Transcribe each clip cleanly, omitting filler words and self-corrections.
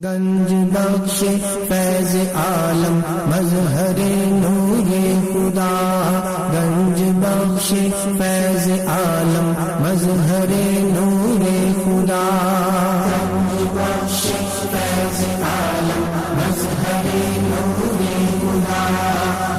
گنج بخش فیض عالم مظہر نور خدا، گنج بخش فیض عالم مظہر نور خدا، گنج بخش فیض عالم مظہر نور خدا،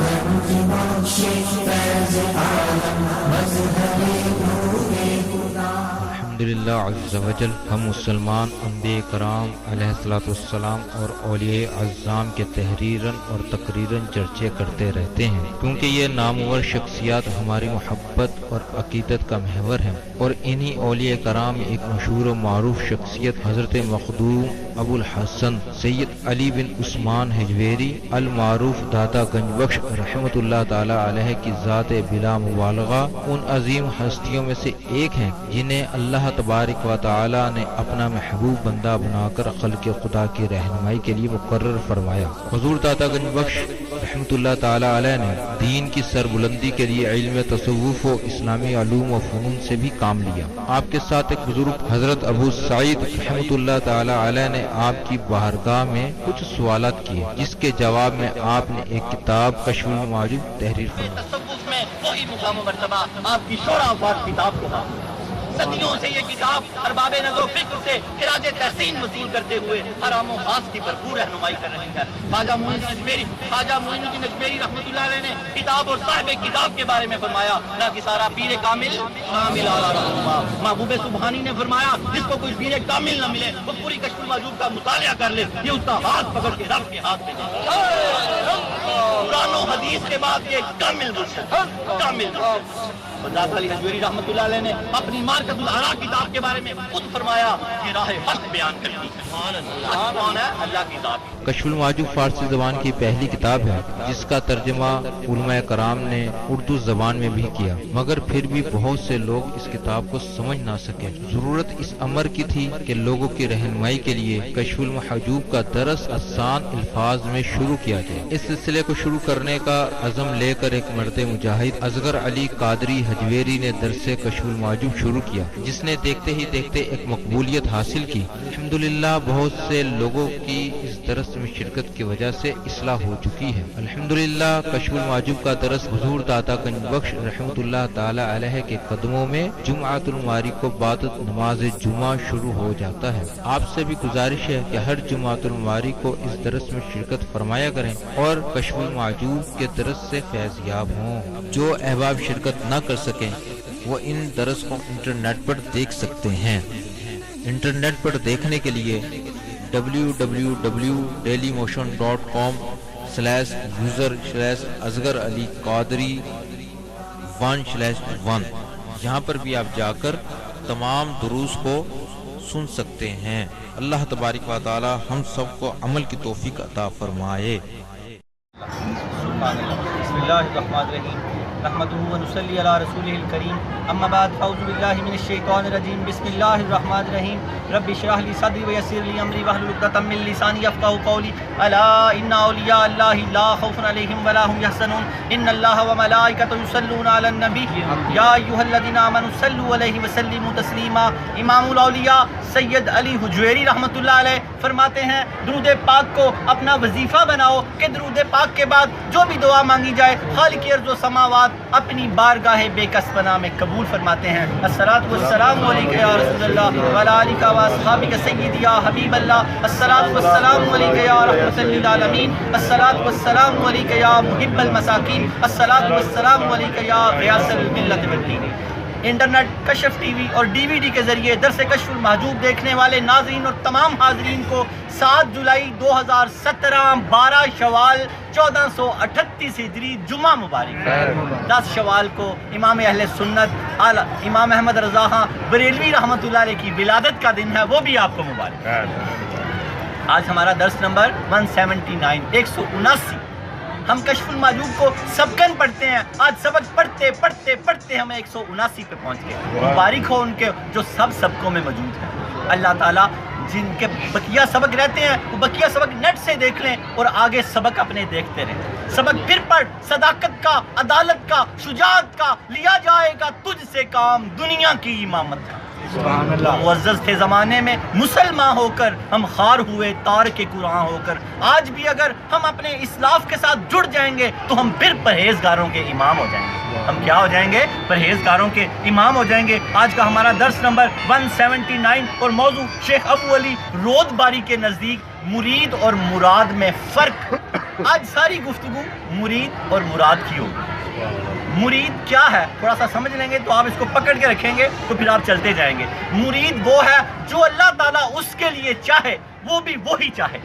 گنج بخش فیض عالم مظہر نور خدا۔ الحمدللہ عز وجل، ہم مسلمان انبیاء کرام علیہ الصلوۃ والسلام اور اولیاء اعظام کے تحریراً اور تقریراً چرچے کرتے رہتے ہیں، کیونکہ یہ نامور شخصیات ہماری محبت اور عقیدت کا محور ہیں، اور انہی اولیاء کرام میں ایک مشہور و معروف شخصیت حضرت مخدوم ابو الحسن سید علی بن عثمان حجویری المعروف داتا گنج بخش رحمۃ اللہ تعالی علیہ کی ذات بلا مبالغہ ان عظیم ہستیوں میں سے ایک ہیں جنہیں اللہ تبارک و تعالی نے اپنا محبوب بندہ بنا کر خلق خدا کی رہنمائی کے لیے مقرر فرمایا۔ حضور داتا گنج بخش رحمۃ اللہ تعالی علیہ نے دین کی سربلندی کے لیے علم تصوف و اسلامی علوم و فنون سے بھی کام لیا۔ آپ کے ساتھ ایک بزرگ حضرت ابو سعید رحمۃ اللہ تعالی علیہ نے آپ کی بارگاہ میں کچھ سوالات کیے، جس کے جواب میں آپ نے ایک کتاب کشف المعجوب تحریر فرمائی۔ تصوف میں وہی مقام و مرتبہ آپ کی شورا آباد کتاب کو تھا۔ صدیوں سے یہ کتاب ارباب نظر و فکر سے خراج تحسین وصول کرتے ہوئے حرام و خاص کی بھرپور رہنمائی کر رہی ہے۔ خواجہ معین الدین اجمیری رحمۃ اللہ علیہ نے کتاب اور صاحب کتاب کے بارے میں فرمایا، نہ کہ سارا پیر کامل محبوب سبحانی نے فرمایا جس کو کوئی پیر کامل نہ ملے وہ پوری کشف المعجوب کا مطالعہ کر لے، یہ اس کا ہاتھ پکڑ کے رب کے ہاتھ میں قرآن و حدیث کے بعد یہ کامل مرشد علی حجویری رحمۃ اللہ علیہ نے اپنی مارکت الآراء کتاب کے بارے میں خود فرمایا یہ راہ حق بیان کرتی ہے۔ حق کون ہے؟ اللہ کی ذات۔ کشف المعجوب فارسی زبان کی پہلی کتاب ہے جس کا ترجمہ علماء کرام نے اردو زبان میں بھی کیا، مگر پھر بھی بہت سے لوگ اس کتاب کو سمجھ نہ سکے۔ ضرورت اس امر کی تھی کہ لوگوں کی رہنمائی کے لیے کشف المحجوب کا درس آسان الفاظ میں شروع کیا جائے۔ اس سلسلے کو شروع کرنے کا عزم لے کر ایک مرد مجاہد اصغر علی قادری حجویری نے درس کشف المعجوب شروع کیا، جس نے دیکھتے ہی دیکھتے ایک مقبولیت حاصل کی۔ الحمدللہ بہت سے لوگوں کی اس درس میں شرکت کی وجہ سے اصلاح ہو چکی ہے۔ الحمدللہ کشف المعجوب کا درس حضور داتا گنج بخش رحمۃ اللہ تعالی علیہ کے قدموں میں جمعۃ المواری کو بعد نماز جمعہ شروع ہو جاتا ہے۔ آپ سے بھی گزارش ہے کہ ہر جمعۃ المواری کو اس درس میں شرکت فرمایا کریں اور کشف المعجوب کے درس سے فیض یاب ہوں۔ جو احباب شرکت نہ کر سکیں وہ ان درس کو انٹرنیٹ پر دیکھ سکتے ہیں۔ انٹرنیٹ پر دیکھنے کے لیے www.dailymotion.com/user/اصغر علی قادری 1/1 یہاں پر بھی آپ جا کر تمام دروس کو سن سکتے ہیں۔ اللہ تبارک و تعالی ہم سب کو عمل کی توفیق عطا فرمائے۔ بسم اللہ الرحمن الرحیم، نحمدہ و نصلی علی رسولہ الکریم، اما بعد فاعوذ باللہ من الشیطان الرجیم، بسم اللہ الرحمن الرحیم، رب اشرح لی صدری ویسر لی امری واحلل عقدۃ من لسانی یفقہوا قولی، الا ان اولیاء اللہ لا خوف علیہم ولا هم یحزنون، ان اللہ وملائکتہ یصلون علی النبی یا ایھا الذین آمنوا صلوا علیہ وسلموا تسلیما۔ امام الاولیاء سید علی حجویری رحمۃ اللہ علیہ فرماتے ہیں درود پاک کو اپنا وظیفہ بناؤ کہ درود پاک کے بعد جو بھی دعا مانگی جائے خالق ارض و سماوات اپنی بارگاہ بے کس پناہ میں قبول فرماتے ہیں۔ الصلاۃ والسلام علیک یا رسول اللہ وعلی آلک و اصحابک سیدی یا حبیب اللہ، الصلاۃ والسلام علیک یا رحمۃ للعالمین، الصلاۃ والسلام علیک یا محب المساکین، الصلاۃ والسلام علیک یا غیاث الملت والدین۔ انٹرنیٹ، کشف ٹی وی اور ڈی وی ڈی کے ذریعے درس کشف المحجوب دیکھنے والے ناظرین اور تمام حاضرین کو 7 جولائی 2017 12 شوال 1438 ہجری جمعہ مبارک۔ 10 شوال کو امام اہل سنت امام احمد رضا خان بریلوی رحمۃ اللہ علیہ کی ولادت کا دن ہے، وہ بھی آپ کو مبارک۔ آج ہمارا درس نمبر 179 179۔ ہم کشف المعجوب کو سبکن پڑھتے ہیں، آج سبق پڑھتے پڑھتے پڑھتے ہم 179 پہ پہنچ گئے۔ مبارک ہو ان کے جو سب سبقوں میں موجود ہیں۔ اللہ تعالیٰ جن کے بقیہ سبق رہتے ہیں وہ بقیہ سبق نیٹ سے دیکھ لیں اور آگے سبق اپنے دیکھتے رہیں۔ سبق پھر پڑھ، صداقت کا، عدالت کا، شجاعت کا، لیا جائے گا تجھ سے کام، دنیا کی امامت کا۔ سبحان اللہ۔ معزز تھے زمانے میں مسلمان ہو کر، ہم خار ہوئے تار کے قرآن ہو کر۔ آج بھی اگر ہم اپنے اسلاف کے ساتھ جڑ جائیں گے تو ہم پھر پرہیزگاروں کے امام ہو جائیں گے۔ ہم کیا ہو جائیں گے؟ پرہیزگاروں کے امام ہو جائیں گے۔ آج کا ہمارا درس نمبر 179 اور موضوع شیخ ابو علی رود باری کے نزدیک مرید اور مراد میں فرق۔ آج ساری گفتگو مرید اور مراد کی ہوگی۔ مرید کیا ہے تھوڑا سا سمجھ لیں گے تو آپ اس کو پکڑ کے رکھیں گے تو پھر آپ چلتے جائیں گے۔ مرید وہ ہے جو اللہ تعالیٰ اس کے لیے چاہے وہ بھی وہی چاہے۔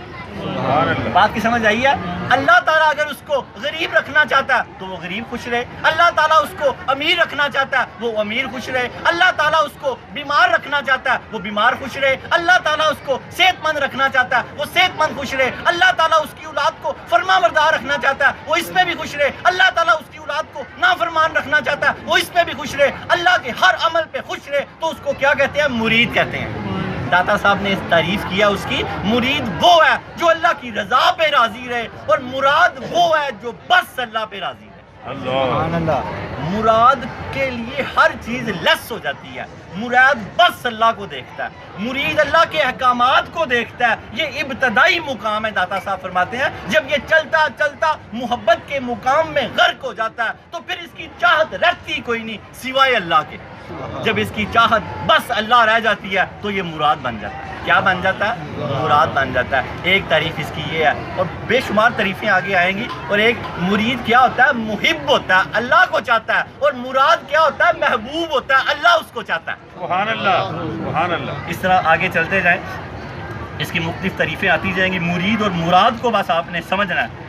بات کی سمجھ آئی ہے؟ اللہ تعالیٰ اگر اس کو غریب رکھنا چاہتا ہے تو وہ غریب خوش رہے، اللہ تعالیٰ اس کو امیر رکھنا چاہتا ہے وہ امیر خوش رہے، اللہ تعالیٰ اس کو بیمار رکھنا چاہتا ہے وہ بیمار خوش رہے، اللہ تعالیٰ اس کو صحت مند رکھنا چاہتا ہے وہ صحت مند خوش رہے، اللہ تعالیٰ اس کی اولاد کو فرما بردار رکھنا چاہتا ہے وہ اس میں بھی خوش رہے، اللہ تعالیٰ اس کی اولاد کو نافرمان رکھنا چاہتا ہے وہ اس میں بھی خوش رہے، اللہ کے ہر عمل پہ خوش رہے، تو اس کو کیا کہتے ہیں؟ مرید کہتے ہیں۔ داتا صاحب نے تعریف کیا اس کی، مرید وہ ہے جو اللہ کی رضا پہ راضی رہے، اور مراد وہ ہے جو بس اللہ پہ راضی رہے۔ سبحان اللہ۔ مراد کے لیے ہر چیز لس ہو جاتی ہے، مراد بس اللہ کو دیکھتا ہے، مرید اللہ کے احکامات کو دیکھتا ہے۔ یہ ابتدائی مقام ہے، داتا صاحب فرماتے ہیں جب یہ چلتا چلتا محبت کے مقام میں غرق ہو جاتا ہے تو پھر اس کی چاہت رہتی کوئی نہیں سوائے اللہ کے۔ جب اس کی چاہت بس اللہ رہ جاتی ہے تو یہ مراد بن جاتا ہے۔ کیا بن جاتا ہے؟ مراد بن جاتا ہے۔ ایک تعریف اس کی یہ ہے، اور بے شمار تعریفیں آگے آئیں گی۔ اور ایک مرید کیا ہوتا ہے؟ محب ہوتا ہے، اللہ کو چاہتا ہے، اور مراد کیا ہوتا ہے؟ محبوب ہوتا ہے، اللہ اس کو چاہتا ہے۔ سبحان اللہ، سبحان اللہ۔ اس طرح آگے چلتے جائیں، اس کی مختلف تعریفیں آتی جائیں گی۔ مرید اور مراد کو بس آپ نے سمجھنا ہے۔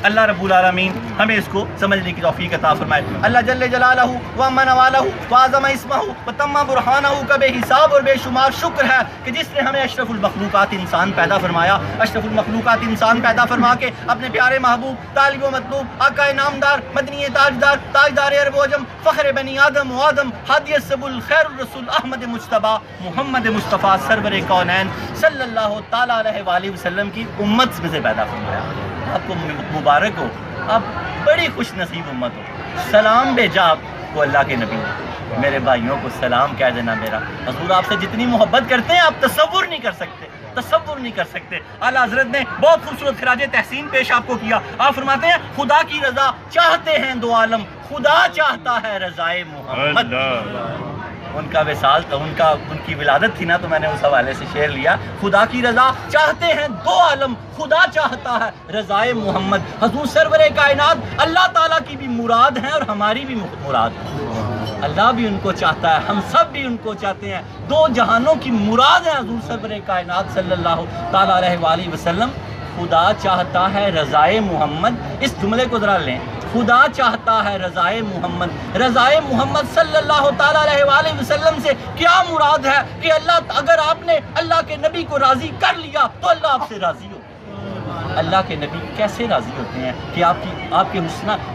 اللہ رب العالمین ہمیں اس کو سمجھنے کی توفیق عطا فرمائے۔ اللہ جل جلالہ وعظم نوالہ وعظم اسمہ وتم برہانہ کا بے حساب اور بے شمار شکر ہے کہ جس نے ہمیں اشرف المخلوقات انسان پیدا فرمایا، اشرف المخلوقات انسان پیدا فرما کے اپنے پیارے محبوب طالب و مطلوب آقا نامدار مدنی تاجدار تاجدار عرب و عجم فخر بنی آدم و آدم ہادی السبل خیر الرسول احمد مجتبیٰ محمد مصطفیٰ سرور کونین صلی اللہ تعالیٰ علیہ وآلہ وسلم کی امت میں سے پیدا فرمایا۔ آپ کو مبارک ہو، آپ بڑی خوش نصیب امت ہو۔ سلام بھیجا آپ کو اللہ کے نبی نے، میرے بھائیوں کو سلام کہہ دینا میرا۔ حضور آپ سے جتنی محبت کرتے ہیں آپ تصور نہیں کر سکتے، تصور نہیں کر سکتے۔ اعلیٰ حضرت نے بہت خوبصورت خراج تحسین پیش آپ کو کیا۔ آپ فرماتے ہیں خدا کی رضا چاہتے ہیں دو عالم، خدا چاہتا ہے رضائے محمد۔ ان کا وصال تھا، ان کی ولادت تھی نا، تو میں نے اس حوالے سے شعر لیا۔ خدا کی رضا چاہتے ہیں دو عالم، خدا چاہتا ہے رضائے محمد۔ حضور سرور کائنات اللہ تعالیٰ کی بھی مراد ہیں اور ہماری بھی مراد ہے۔ اللہ بھی ان کو چاہتا ہے، ہم سب بھی ان کو چاہتے ہیں۔ دو جہانوں کی مراد ہے حضور سرور کائنات صلی اللہ تعالیٰ علیہ وآلہ وسلم۔ خدا چاہتا ہے رضائے محمد، اس جملے کو ذرا لیں۔ خدا چاہتا ہے رضائے محمد، رضائے محمد صلی اللہ تعالیٰ علیہ وآلہ وسلم سے کیا مراد ہے کہ اللہ اگر آپ نے اللہ کے نبی کو راضی کر لیا تو اللہ آپ سے راضی ہو۔ اللہ کے نبی کیسے راضی ہوتے ہیں کہ آپ کے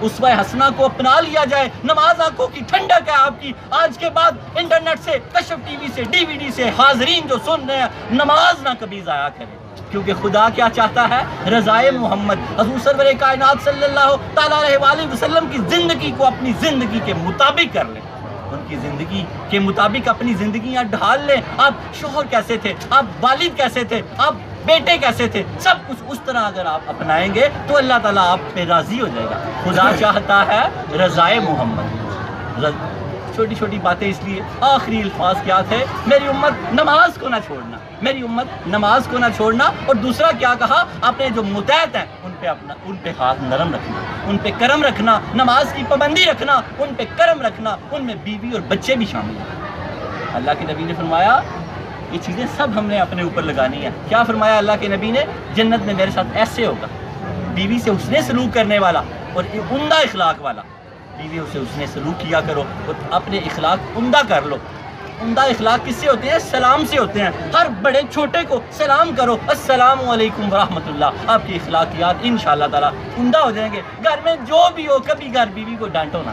اسوہ حسنہ کو اپنا لیا جائے۔ نماز آنکھوں کی ٹھنڈک ہے آپ کی۔ آج کے بعد انٹرنیٹ سے، کشف ٹی وی سے، ڈی وی ڈی سے حاضرین جو سن رہے ہیں، نماز نہ کبھی ضائع کریں، کیونکہ خدا کیا چاہتا ہے؟ رضائے محمد۔ حضور سرور کائنات صلی اللہ تعالیٰ علیہ وآلہ وسلم کی زندگی کو اپنی زندگی کے مطابق کر لیں، ان کی زندگی کے مطابق اپنی زندگیاں ڈھال لیں۔ آپ شوہر کیسے تھے، آپ والد کیسے تھے، آپ بیٹے کیسے تھے، سب کچھ اس طرح اگر آپ اپنائیں گے تو اللہ تعالیٰ آپ پہ راضی ہو جائے گا۔ خدا چاہتا ہے رضائے محمد۔ چھوٹی چھوٹی باتیں اس لیے، آخری الفاظ کیا تھے؟ میری امت نماز کو نہ چھوڑنا، میری امت نماز کو نہ چھوڑنا۔ اور دوسرا کیا کہا؟ اپنے جو متحد ہیں ان پہ ہاتھ نرم رکھنا، ان پہ کرم رکھنا، نماز کی پابندی رکھنا، ان پہ کرم رکھنا، ان میں بیوی اور بچے بھی شامل ہیں۔ اللہ کے نبی نے فرمایا یہ چیزیں سب ہم نے اپنے اوپر لگانی ہے۔ کیا فرمایا اللہ کے نبی نے؟ جنت میں میرے ساتھ ایسے ہوگا، بیوی سے حسن سلوک کرنے والا اور عمدہ اخلاق والا۔ بیوی سے حسن سلوک کیا کرو اور اپنے اخلاق عمدہ کر لو۔ عمدہ اخلاق کس سے ہوتے ہیں؟ سلام سے ہوتے ہیں۔ ہر بڑے چھوٹے کو سلام کرو، السلام علیکم ورحمۃ اللہ۔ آپ کی اخلاقیات انشاءاللہ تعالیٰ عمدہ ہو جائیں گے۔ گھر میں جو بھی ہو، کبھی گھر بیوی کو ڈانٹو نہ۔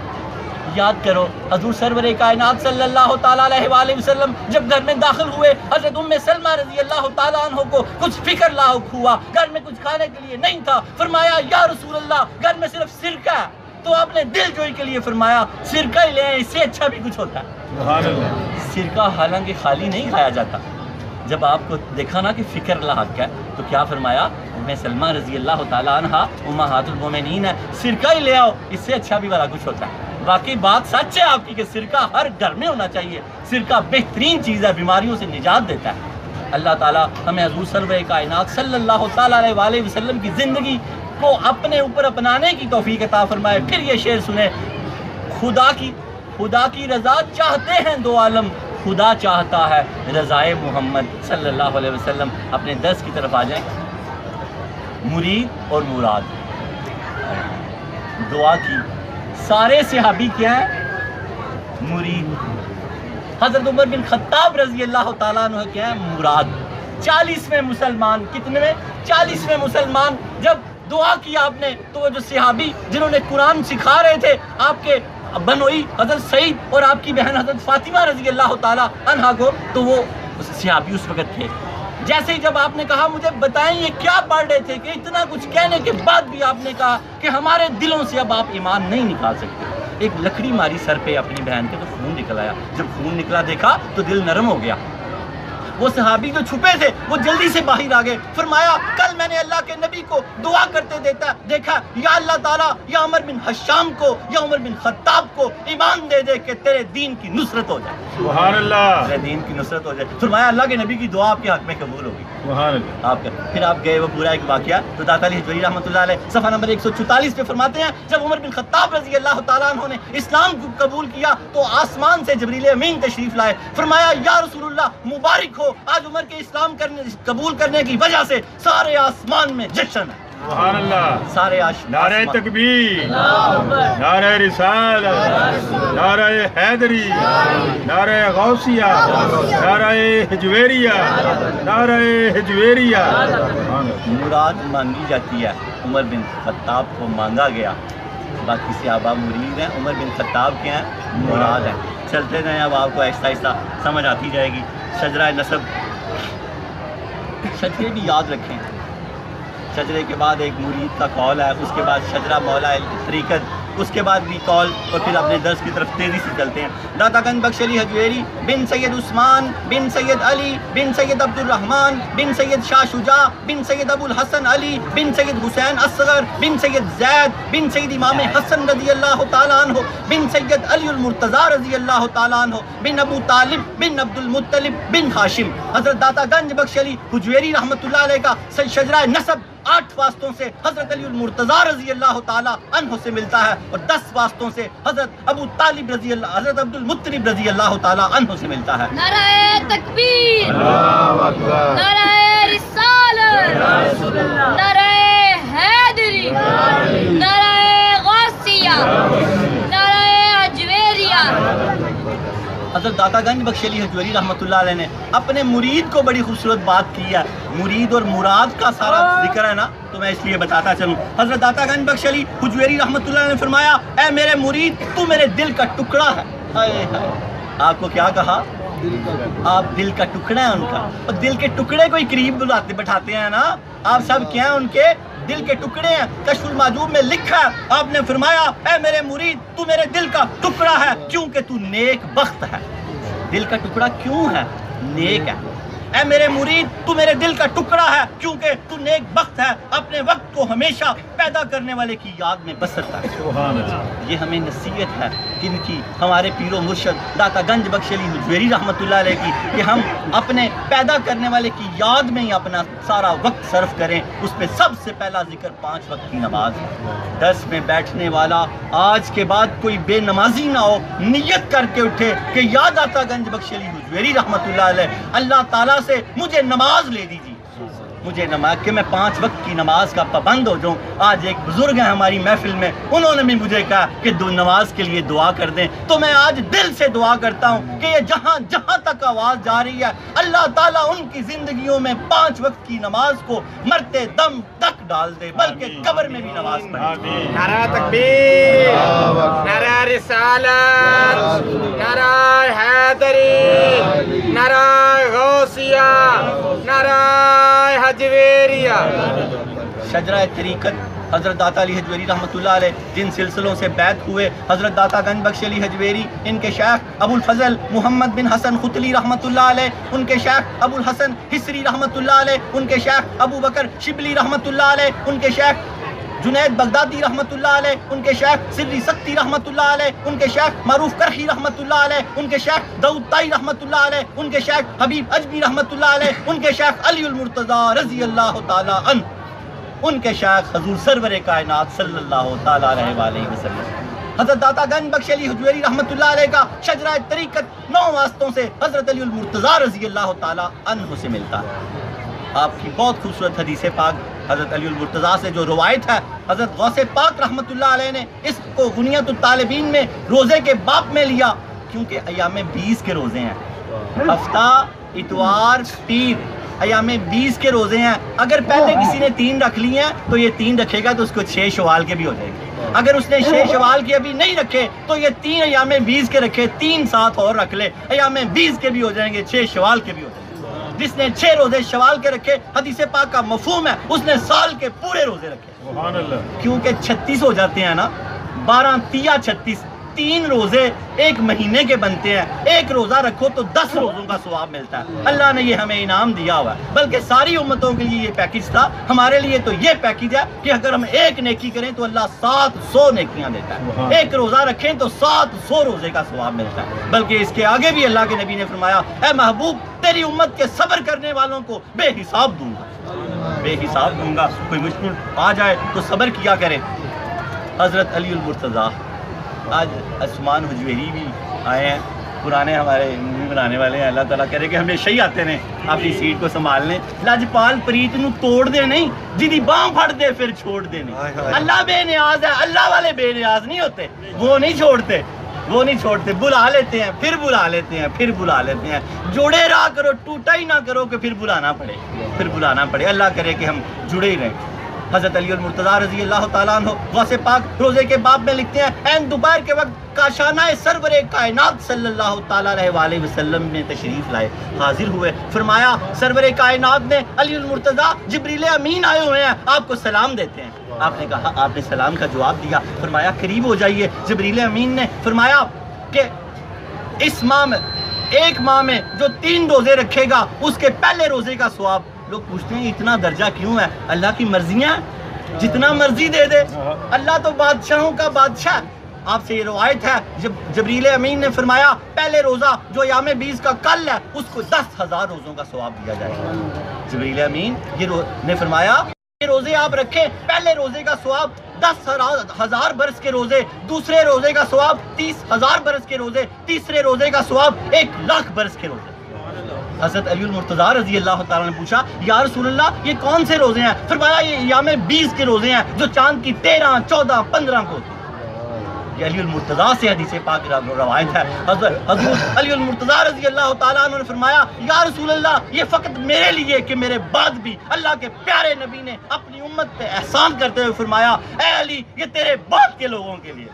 یاد کرو حضور سرور کائنات صلی اللہ تعالیٰ علیہ وآلہ وسلم جب گھر میں داخل ہوئے، حضرت ام سلمہ رضی اللہ تعالیٰ عنہ کو کچھ فکر لاحق ہوا، گھر میں کچھ کھانے کے لیے نہیں تھا۔ فرمایا یا رسول اللہ گھر میں صرف سرکہ ہے، تو آپ نے دل جوئی کے لیے فرمایا سرکہ ہی لے آئیں، اس سے اچھا بھی کچھ ہوتا ہے۔ سبحان اللہ. سرکہ حالانکہ خالی نہیں کھایا جاتا. جب آپ کو دیکھا نا کہ فکر لاحق ہے تو کیا فرمایا؟ ام سلمہ رضی اللہ تعالیٰ عنہ امہات المومنین ہے، سرکہ ہی لے آؤ، اس سے اچھا بھی بڑا کچھ ہوتا ہے. واقعی بات سچ ہے آپ کی کہ سرکہ ہر گھر میں ہونا چاہیے. سرکہ بہترین چیز ہے، بیماریوں سے نجات دیتا ہے. اللہ تعالیٰ ہمیں حضور سرور کائنات صلی اللہ تعالیٰ علیہ وآلہ وسلم کی زندگی کو اپنے اوپر اپنانے کی توفیق عطا فرمائے. پھر یہ شعر سنیں، خدا کی رضا چاہتے ہیں دو عالم، خدا چاہتا ہے رضائے محمد صلی اللہ علیہ وسلم. اپنے درس کی طرف آ جائیں. مرید اور مراد، دعا کی. سارے صحابی کیا ہیں؟ مرید. حضرت عمر بن خطاب رضی اللہ تعالیٰ عنہ کیا ہے؟ مراد. 40ویں مسلمان، کتنے میں؟ 40ویں مسلمان. جب دعا کی آپ نے تو وہ جو صحابی جنہوں نے قرآن سکھا رہے تھے آپ کے بنوئی حضرت سعید اور آپ کی بہن حضرت فاطمہ رضی اللہ تعالیٰ عنہ کو، تو وہ صحابی اس وقت تھے. جیسے ہی جب آپ نے کہا مجھے بتائیں یہ کیا پڑھ رہے تھے، کہ اتنا کچھ کہنے کے بعد بھی آپ نے کہا کہ ہمارے دلوں سے اب آپ ایمان نہیں نکال سکتے. ایک لکڑی ماری سر پہ اپنی بہن کے تو خون نکل آیا. جب خون نکلا دیکھا تو دل نرم ہو گیا. وہ صحابی جو چھپے تھے وہ جلدی سے باہر آ گئے. فرمایا کل میں نے اللہ کے نبی کو دعا کرتے دیکھا، یا اللہ تعالیٰ یا عمر بن حشام کو یا عمر بن خطاب کو ایمان دے دے کہ تیرے دین کی نصرت ہو جائے. سبحان اللہ. تیرے دین کی نصرت ہو جائے. فرمایا اللہ کے نبی کی دعا آپ کے حق میں قبول ہوگی. سبحان اللہ. آپ کا پھر آپ گئے وہ پورا ایک واقعہ تو داتا علی حجویری رحمۃ اللہ علیہ صفحہ نمبر 144 پہ فرماتے ہیں جب عمر بن خطاب رضی اللہ تعالیٰ عنہ نے اسلام کو قبول کیا تو آسمان سے جبریل امین تشریف لائے. فرمایا یا رسول اللہ مبارک ہو، آج عمر کے اسلام قبول کرنے کی وجہ سے سارے آسمان میں جشن ہے. سبحان اللہ. سارے نعرہ تکبیر، نعرہ رسالت، نعرہ حیدری، نعرہ غوثیہ، نعرہ حجویریہ، نعرہ حجویریہ. مراد مانگی جاتی ہے. عمر بن خطاب کو مانگا گیا. باقی صحابہ مرید ہیں، عمر بن خطاب کے ہیں مراد ہیں. چلتے رہیں، اب آپ کو آہستہ آہستہ سمجھ آتی جائے گی. شجرہ نسب، شجرے بھی یاد رکھیں. شجرے کے بعد ایک مرید کا قول ہے، اس کے بعد شجرہ مولا طریقت، اس کے بعد بھی قول، اور پھر اپنے درس کی طرف تیزی سے چلتے ہیں. داتا گنج بخش علی حجویری بن سید عثمان بن سید علی بن سید عبد الرحمن بن سید شاہ شجاع بن سید ابو الحسن علی بن سید حسین اصغر بن سید زید بن سید امام حسن رضی اللہ تعالیٰ عنہ بن سید علی المرتضیٰ رضی اللہ تعالیٰ عنہ بن ابو طالب بن عبد المطلب بن ہاشم. حضرت داتا گنج بخش علی حجویری رحمۃ اللہ علیہ کا شجرہ نسب 8 واسطوں سے حضرت علی المرتضیٰ رضی اللہ تعالیٰ عنہ سے ملتا ہے اور 10 واسطوں سے حضرت ابو طالب رضی اللہ، حضرت عبد المطلب رضی اللہ تعالیٰ عنہ سے ملتا ہے. نعرہ تکبیر، اللہ اکبر، نعرہ رسالت، نعرہ حیدری، نعرہ غوثیہ، نعرہ حجویریہ. حضرت داتا گنج بخش علی حجویری رحمۃ اللہ علیہ نے اپنے مرید کو بڑی خوبصورت بات کی ہے. مرید اور مراد کا سارا ذکر ہے نا، تو میں اس لیے بتاتا چلوں. حضرت داتا گنج بخش علی حجویری رحمۃ اللہ علیہ نے فرمایا اے میرے مرید تو میرے دل کا ٹکڑا ہے. ہائے ہائے. آپ کو کیا کہا؟ آپ دل کا ٹکڑا ہے ان کا. اور دل کے ٹکڑے کو ہی قریب بٹھاتے ہیں نا. آپ سب کیا ہیں؟ ان کے دل کے ٹکڑے ہیں. کشف المعجوب میں لکھا ہے آپ نے فرمایا اے میرے مرید تو میرے دل کا ٹکڑا ہے کیونکہ تو نیک بخت ہے. دل کا ٹکڑا کیوں ہے؟ نیک ہے. اے میرے مرید تو میرے دل کا ٹکڑا ہے کیونکہ تو نیک بخت ہے، اپنے وقت کو ہمیشہ پیدا کرنے والے کی یاد میں بسر ہے. سبحان اللہ. یہ ہمیں نصیحت ہے کن کی؟ ہمارے پیر و مرشد داتا گنج بخش علی حجویری رحمۃ اللہ علیہ کی، کہ ہم اپنے پیدا کرنے والے کی یاد میں ہی اپنا سارا وقت صرف کریں. اس پہ سب سے پہلا ذکر 5 وقت کی نماز ہے. درس میں بیٹھنے والا آج کے بعد کوئی بے نمازی نہ ہو، نیت کر کے اٹھے کہ یا داتا گنج بخش علی حجویری رحمۃ اللہ علیہ اللہ تعالیٰ سے مجھے نماز لے دیجیے، مجھے نماز کہ میں 5 وقت کی نماز کا پابند ہو جاؤں. آج ایک بزرگ ہیں ہماری محفل میں، انہوں نے بھی مجھے کہا کہ نماز کے لیے دعا کر دیں. تو میں آج دل سے دعا کرتا ہوں کہ یہ جہاں جہاں تک آواز جا رہی ہے اللہ تعالیٰ ان کی زندگیوں میں 5 وقت کی نماز کو مرتے دم تک ڈال دے، بلکہ قبر میں بھی نماز پڑھے. نعرہ تکبیر، نعرہ رسالت، نعرہ حیدری، نعرہ غوثیہ، نعرہ حجویریہ. شجرہ طریقت حضرت داتا علی حجویری رحمۃ اللہ علیہ جن سلسلوں سے بیعت ہوئے، حضرت داتا گنج بخش علی حجویری، ان کے شیخ ابو الفضل محمد بن حسن ختلی رحمۃ اللہ علیہ، ان کے شیخ ابو الحسن حسری رحمۃ اللہ علیہ، ان کے شیخ ابو بکر شبلی رحمۃ اللہ علیہ، ان کے شیخ جنید بغدادی رحمۃ اللہ علیہ، ان کے شیخ سری سکتی رحمۃ اللہ علیہ، ان کے شیخ معروف کرخی رحمۃ اللہ علیہ، ان کے شیخ داؤد طائی رحمۃ اللہ علیہ، ان کے شیخ حبیب اجمی رحمۃ اللہ علیہ، ان کے شیخ علی المرتضیٰ رضی اللہ تعالی عنہ، ان کے شیخ حضور سرور کائنات صلی اللہ تعالی علیہ وآلہ وسلم، حضرت داتا گنج بخش علی حجویری رحمۃ اللہ علیہ کا شجرہ طریقت 9 واسطوں سے حضرت علی المرتضیٰ رضی اللہ تعالی عنہ سے ملتا ہے۔ آپ کی بہت خوبصورت حدیث پاک حضرت علی المرتضیٰ سے جو روایت ہے، حضرت غوث پاک رحمۃ اللہ علیہ نے اس کو غنیت الطالبین میں روزے کے باب میں لیا، کیونکہ ایام 20 کے روزے ہیں، ہفتہ اتوار پیر، ایام 20 کے روزے ہیں۔ اگر پہلے کسی نے 3 رکھ لی ہیں تو یہ 3 رکھے گا تو اس کو 6 شوال کے بھی ہو جائے گے، اگر اس نے 6 شوال کے ابھی نہیں رکھے تو یہ 3 ایام 20 کے رکھے، 3 ساتھ اور رکھ لے، ایام 20 کے بھی ہو جائیں گے، 6 شوال کے بھی ہو جائیں گے۔ جس نے 6 روزے شوال کے رکھے، حدیث پاک کا مفہوم ہے اس نے سال کے پورے روزے رکھے، سبحان اللہ، کیونکہ 36 ہو جاتے ہیں نا، 12 تیا 36، 3 روزے ایک مہینے کے بنتے ہیں، ایک روزہ رکھو تو 10 روزوں کا ثواب ملتا ہے۔ اللہ نے یہ ہمیں انعام دیا ہوا ہے، بلکہ ساری امتوں کے لیے یہ پیکج تھا، ہمارے لیے تو یہ پیکج ہے کہ اگر ہم ایک نیکی کریں تو اللہ 700 نیکیاں دیتا ہے، ایک روزہ رکھیں تو 700 روزے کا ثواب ملتا ہے۔ بلکہ اس کے آگے بھی اللہ کے نبی نے فرمایا، اے محبوب تیری امت کے صبر کرنے والوں کو بے حساب دوں گا، بے حساب دوں گا۔ کوئی مشکل آ جائے تو صبر کیا کرے۔ حضرت علی المرتضیٰ، آج عثمان حجویری بھی آئے ہیں، پرانے ہمارے بنانے والے ہیں، اللہ تعالیٰ کہہ رہے کہ ہمیشہ ہی آتے ہیں، اپنی سیٹ کو سنبھال لیں، لجپال پریت نو توڑ دے نہیں، جدی باں پھڑ دے پھر چھوڑ دے نہیں۔ اللہ بے نیاز ہے، اللہ والے بے نیاز نہیں ہوتے، وہ نہیں چھوڑتے، وہ نہیں چھوڑتے، بلا لیتے ہیں پھر بلا لیتے ہیں پھر بلا لیتے ہیں، جڑے رہا کرو، ٹوٹا ہی نہ کرو کہ پھر بلانا پڑے، پھر بلانا پڑے۔ اللہ کرے کہ ہم جڑے ہی رہیں۔ حضرت علی المرتضیٰ رضی اللہ تعالیٰ عنہ غوث پاک روزے کے باب میں لکھتے ہیں، این دوپہر کے وقت کاشانہ سرور کائنات صلی اللہ تعالیٰ علیہ وآلہ وسلم میں تشریف لائے، حاضر ہوئے، فرمایا سرور کائنات نے علی المرتضیٰ جبریل امین آئے ہوئے ہیں، آپ کو سلام دیتے ہیں۔ آپ نے کہا، آپ نے سلام کا جواب دیا، فرمایا قریب ہو جائیے۔ جبریل امین نے فرمایا کہ اس ماہ میں، ایک ماہ میں جو 3 روزے رکھے گا اس کے پہلے روزے کا ثواب۔ لوگ پوچھتے ہیں اتنا درجہ کیوں ہے؟ اللہ کی مرضیاں، جتنا مرضی دے دے، اللہ تو بادشاہوں کا بادشاہ۔ آپ سے یہ روایت ہے، جب جبریل امین نے فرمایا پہلے روزہ جو ایام 20 کا کل ہے اس کو 10,000 روزوں کا ثواب دیا جائے گا۔ جبریل امین نے فرمایا یہ روزے آپ رکھیں، پہلے روزے کا ثواب 10,000 برس کے روزے، دوسرے روزے کا ثواب 30,000 برس کے روزے، تیسرے روزے کا ثواب 1,00,000 برس کے روزے۔ حضرت علی المرتضیٰ رضی اللہ تعالیٰ نے پوچھا، یا رسول اللہ یہ کون سے روزے ہیں؟ فرمایا یہ ایام 20 کے روزے ہیں جو چاند کی 13، 14، 15 کو ہوتے ہیں۔ یہ علی المرتضیٰ سے حدیث پاک روایت ہے۔ حضرت علی المرتضیٰ رضی اللہ تعالیٰ عنہ نے فرمایا، یا رسول اللہ یہ فقط میرے لیے کہ میرے بعد بھی اللہ کے پیارے نبی نے اپنی امت پہ احسان کرتے ہوئے فرمایا، اے علی یہ تیرے بعد کے لوگوں کے لیے،